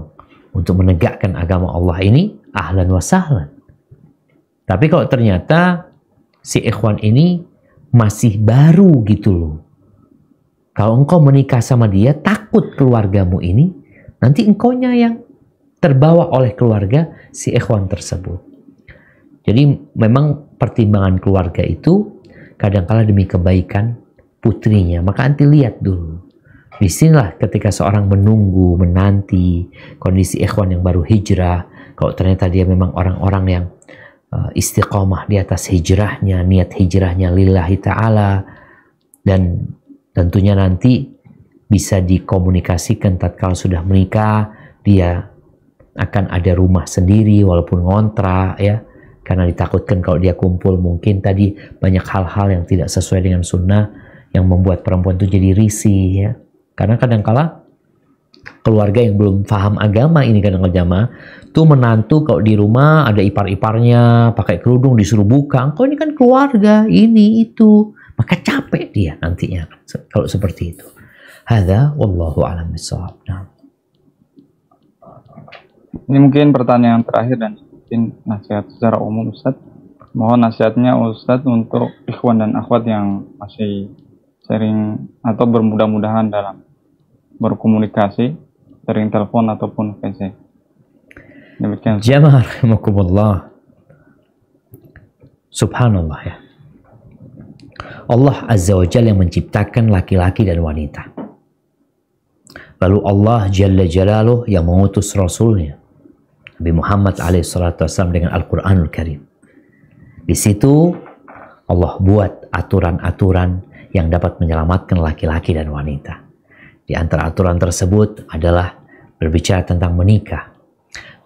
untuk menegakkan agama Allah ini, ahlan wa sahlan. Tapi kalau ternyata si ikhwan ini masih baru gitu loh, kalau engkau menikah sama dia, takut keluargamu ini, nanti engkaunya yang terbawa oleh keluarga si ikhwan tersebut. Jadi memang pertimbangan keluarga itu kadang-kala demi kebaikan putrinya. Maka anti lihat dulu. Disinilah ketika seorang menunggu, menanti kondisi ikhwan yang baru hijrah. Kalau ternyata dia memang orang-orang yang istiqomah di atas hijrahnya, niat hijrahnya lillahi ta'ala, dan tentunya nanti bisa dikomunikasikan tatkala sudah menikah, dia akan ada rumah sendiri walaupun ngontrak ya, karena ditakutkan kalau dia kumpul mungkin tadi banyak hal-hal yang tidak sesuai dengan sunnah yang membuat perempuan itu jadi risih ya. Karena kadang-kala keluarga yang belum paham agama ini kadang-kadang jamaah tuh menantu kalau di rumah ada ipar-iparnya pakai kerudung disuruh buka, engkau ini kan keluarga ini itu, maka capek dia nantinya kalau seperti itu. Hadza wallahu a'lam bishawab. Nah. Ini mungkin pertanyaan terakhir dan mungkin nasihat secara umum Ustadz. Mohon nasihatnya Ustadz untuk ikhwan dan akhwat yang masih sering atau bermudah-mudahan dalam berkomunikasi, sering telepon ataupun PC. Demikian. Jamaah rahimakumullah. Subhanallah ya. Allah Azza wa Jalla yang menciptakan laki-laki dan wanita. Lalu Allah Jalla Jalaluh yang mengutus Rasulnya Nabi Muhammad SAW dengan Al-Quranul Karim. Di situ Allah buat aturan-aturan yang dapat menyelamatkan laki-laki dan wanita. Di antara aturan tersebut adalah berbicara tentang menikah.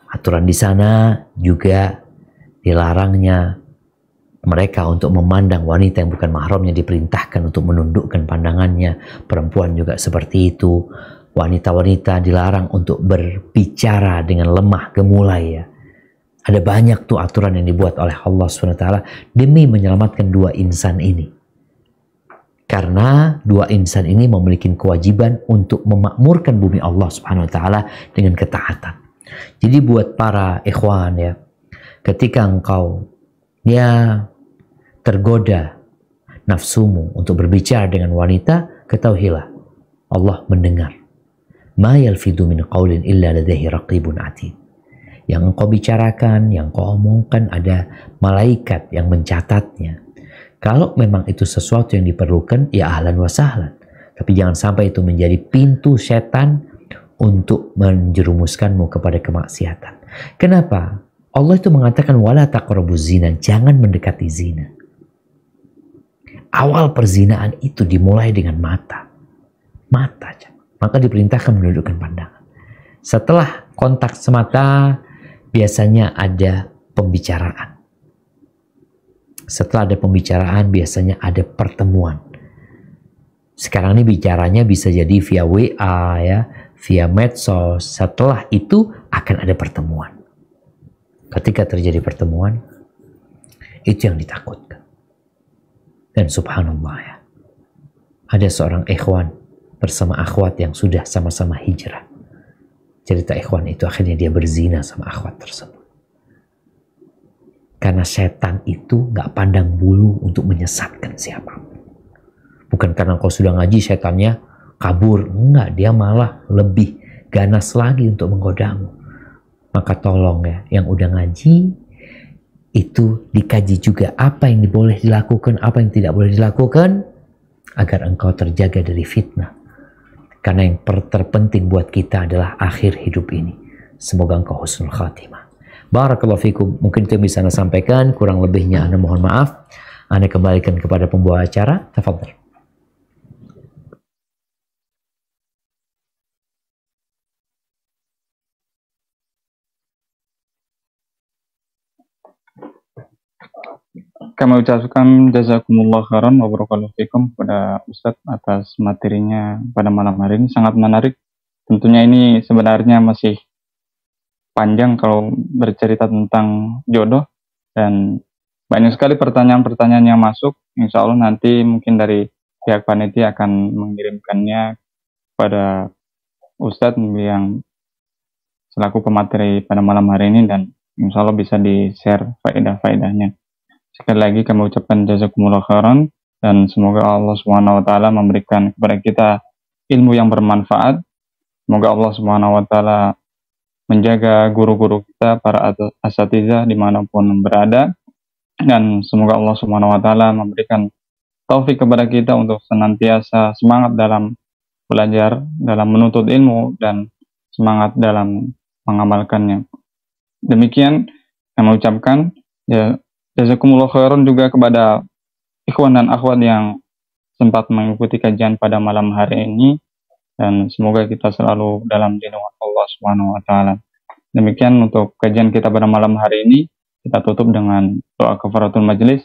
Aturan di sana juga dilarangnya mereka untuk memandang wanita yang bukan mahramnya, diperintahkan untuk menundukkan pandangannya. Perempuan juga seperti itu. Wanita-wanita dilarang untuk berbicara dengan lemah gemulai ya. Ada banyak tuh aturan yang dibuat oleh Allah SWT demi menyelamatkan dua insan ini. Karena dua insan ini memiliki kewajiban untuk memakmurkan bumi Allah SWT dengan ketaatan. Jadi buat para ikhwan ya, ketika engkau ya tergoda nafsumu untuk berbicara dengan wanita, ketahuilah Allah mendengar. Ma yalfidu min qawlin illa ladaihi raqibun atid. Yang engkau bicarakan, yang engkau omongkan, ada malaikat yang mencatatnya. Kalau memang itu sesuatu yang diperlukan, ya ahlan wa sahlan. Tapi jangan sampai itu menjadi pintu setan untuk menjerumuskanmu kepada kemaksiatan. Kenapa? Allah itu mengatakan wala taqrabuz zina, jangan mendekati zina. Awal perzinaan itu dimulai dengan mata. Mata aja. Maka diperintahkan menundukkan pandangan. Setelah kontak semata, biasanya ada pembicaraan. Setelah ada pembicaraan, biasanya ada pertemuan. Sekarang ini bicaranya bisa jadi via WA, ya, via medsos. Setelah itu akan ada pertemuan. Ketika terjadi pertemuan, itu yang ditakutkan. Dan subhanallah ya, ada seorang ikhwan bersama akhwat yang sudah sama-sama hijrah. Cerita ikhwan itu akhirnya dia berzina sama akhwat tersebut. Karena setan itu gak pandang bulu untuk menyesatkan siapapun. Bukan karena kau sudah ngaji setannya kabur. Enggak, dia malah lebih ganas lagi untuk menggodamu. Maka tolong ya, yang udah ngaji itu dikaji juga apa yang boleh dilakukan, apa yang tidak boleh dilakukan, agar engkau terjaga dari fitnah. Karena yang terpenting buat kita adalah akhir hidup ini. Semoga engkau husnul khatimah. Barakallahu fikum. Mungkin itu yang bisa Anda sampaikan. Kurang lebihnya Anda mohon maaf. Anda kembalikan kepada pembawa acara. Tafadhal. kami ucapkan jazakumullah khairan wa barakallahu fikum kepada Ustadz atas materinya pada malam hari ini, sangat menarik. Tentunya ini sebenarnya masih panjang kalau bercerita tentang jodoh, dan banyak sekali pertanyaan-pertanyaan yang masuk. Insya Allah nanti mungkin dari pihak panitia akan mengirimkannya pada Ustadz yang selaku pemateri pada malam hari ini, dan insya Allah bisa di-share faedah-faedahnya. Sekali lagi kami ucapkan jazakumullah khairan, dan semoga Allah Subhanahu wa taala memberikan kepada kita ilmu yang bermanfaat. Semoga Allah Subhanahu wa taala menjaga guru-guru kita, para asatizah dimanapun berada, dan semoga Allah Subhanahu wa taala memberikan taufik kepada kita untuk senantiasa semangat dalam belajar, dalam menuntut ilmu, dan semangat dalam mengamalkannya. Demikian kami ucapkan jazakumullah khairan juga kepada ikhwan dan akhwat yang sempat mengikuti kajian pada malam hari ini, dan semoga kita selalu dalam lindungan Allah Subhanahu wa taala. Demikian untuk kajian kita pada malam hari ini, kita tutup dengan doa kafaratul majlis.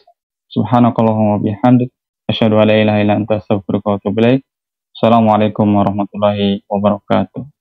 Subhanakallahumma bihamdik, asyhadu an la ilaha illa anta, astaghfiruka wa atubu ilaik. Assalamualaikum warahmatullahi wabarakatuh.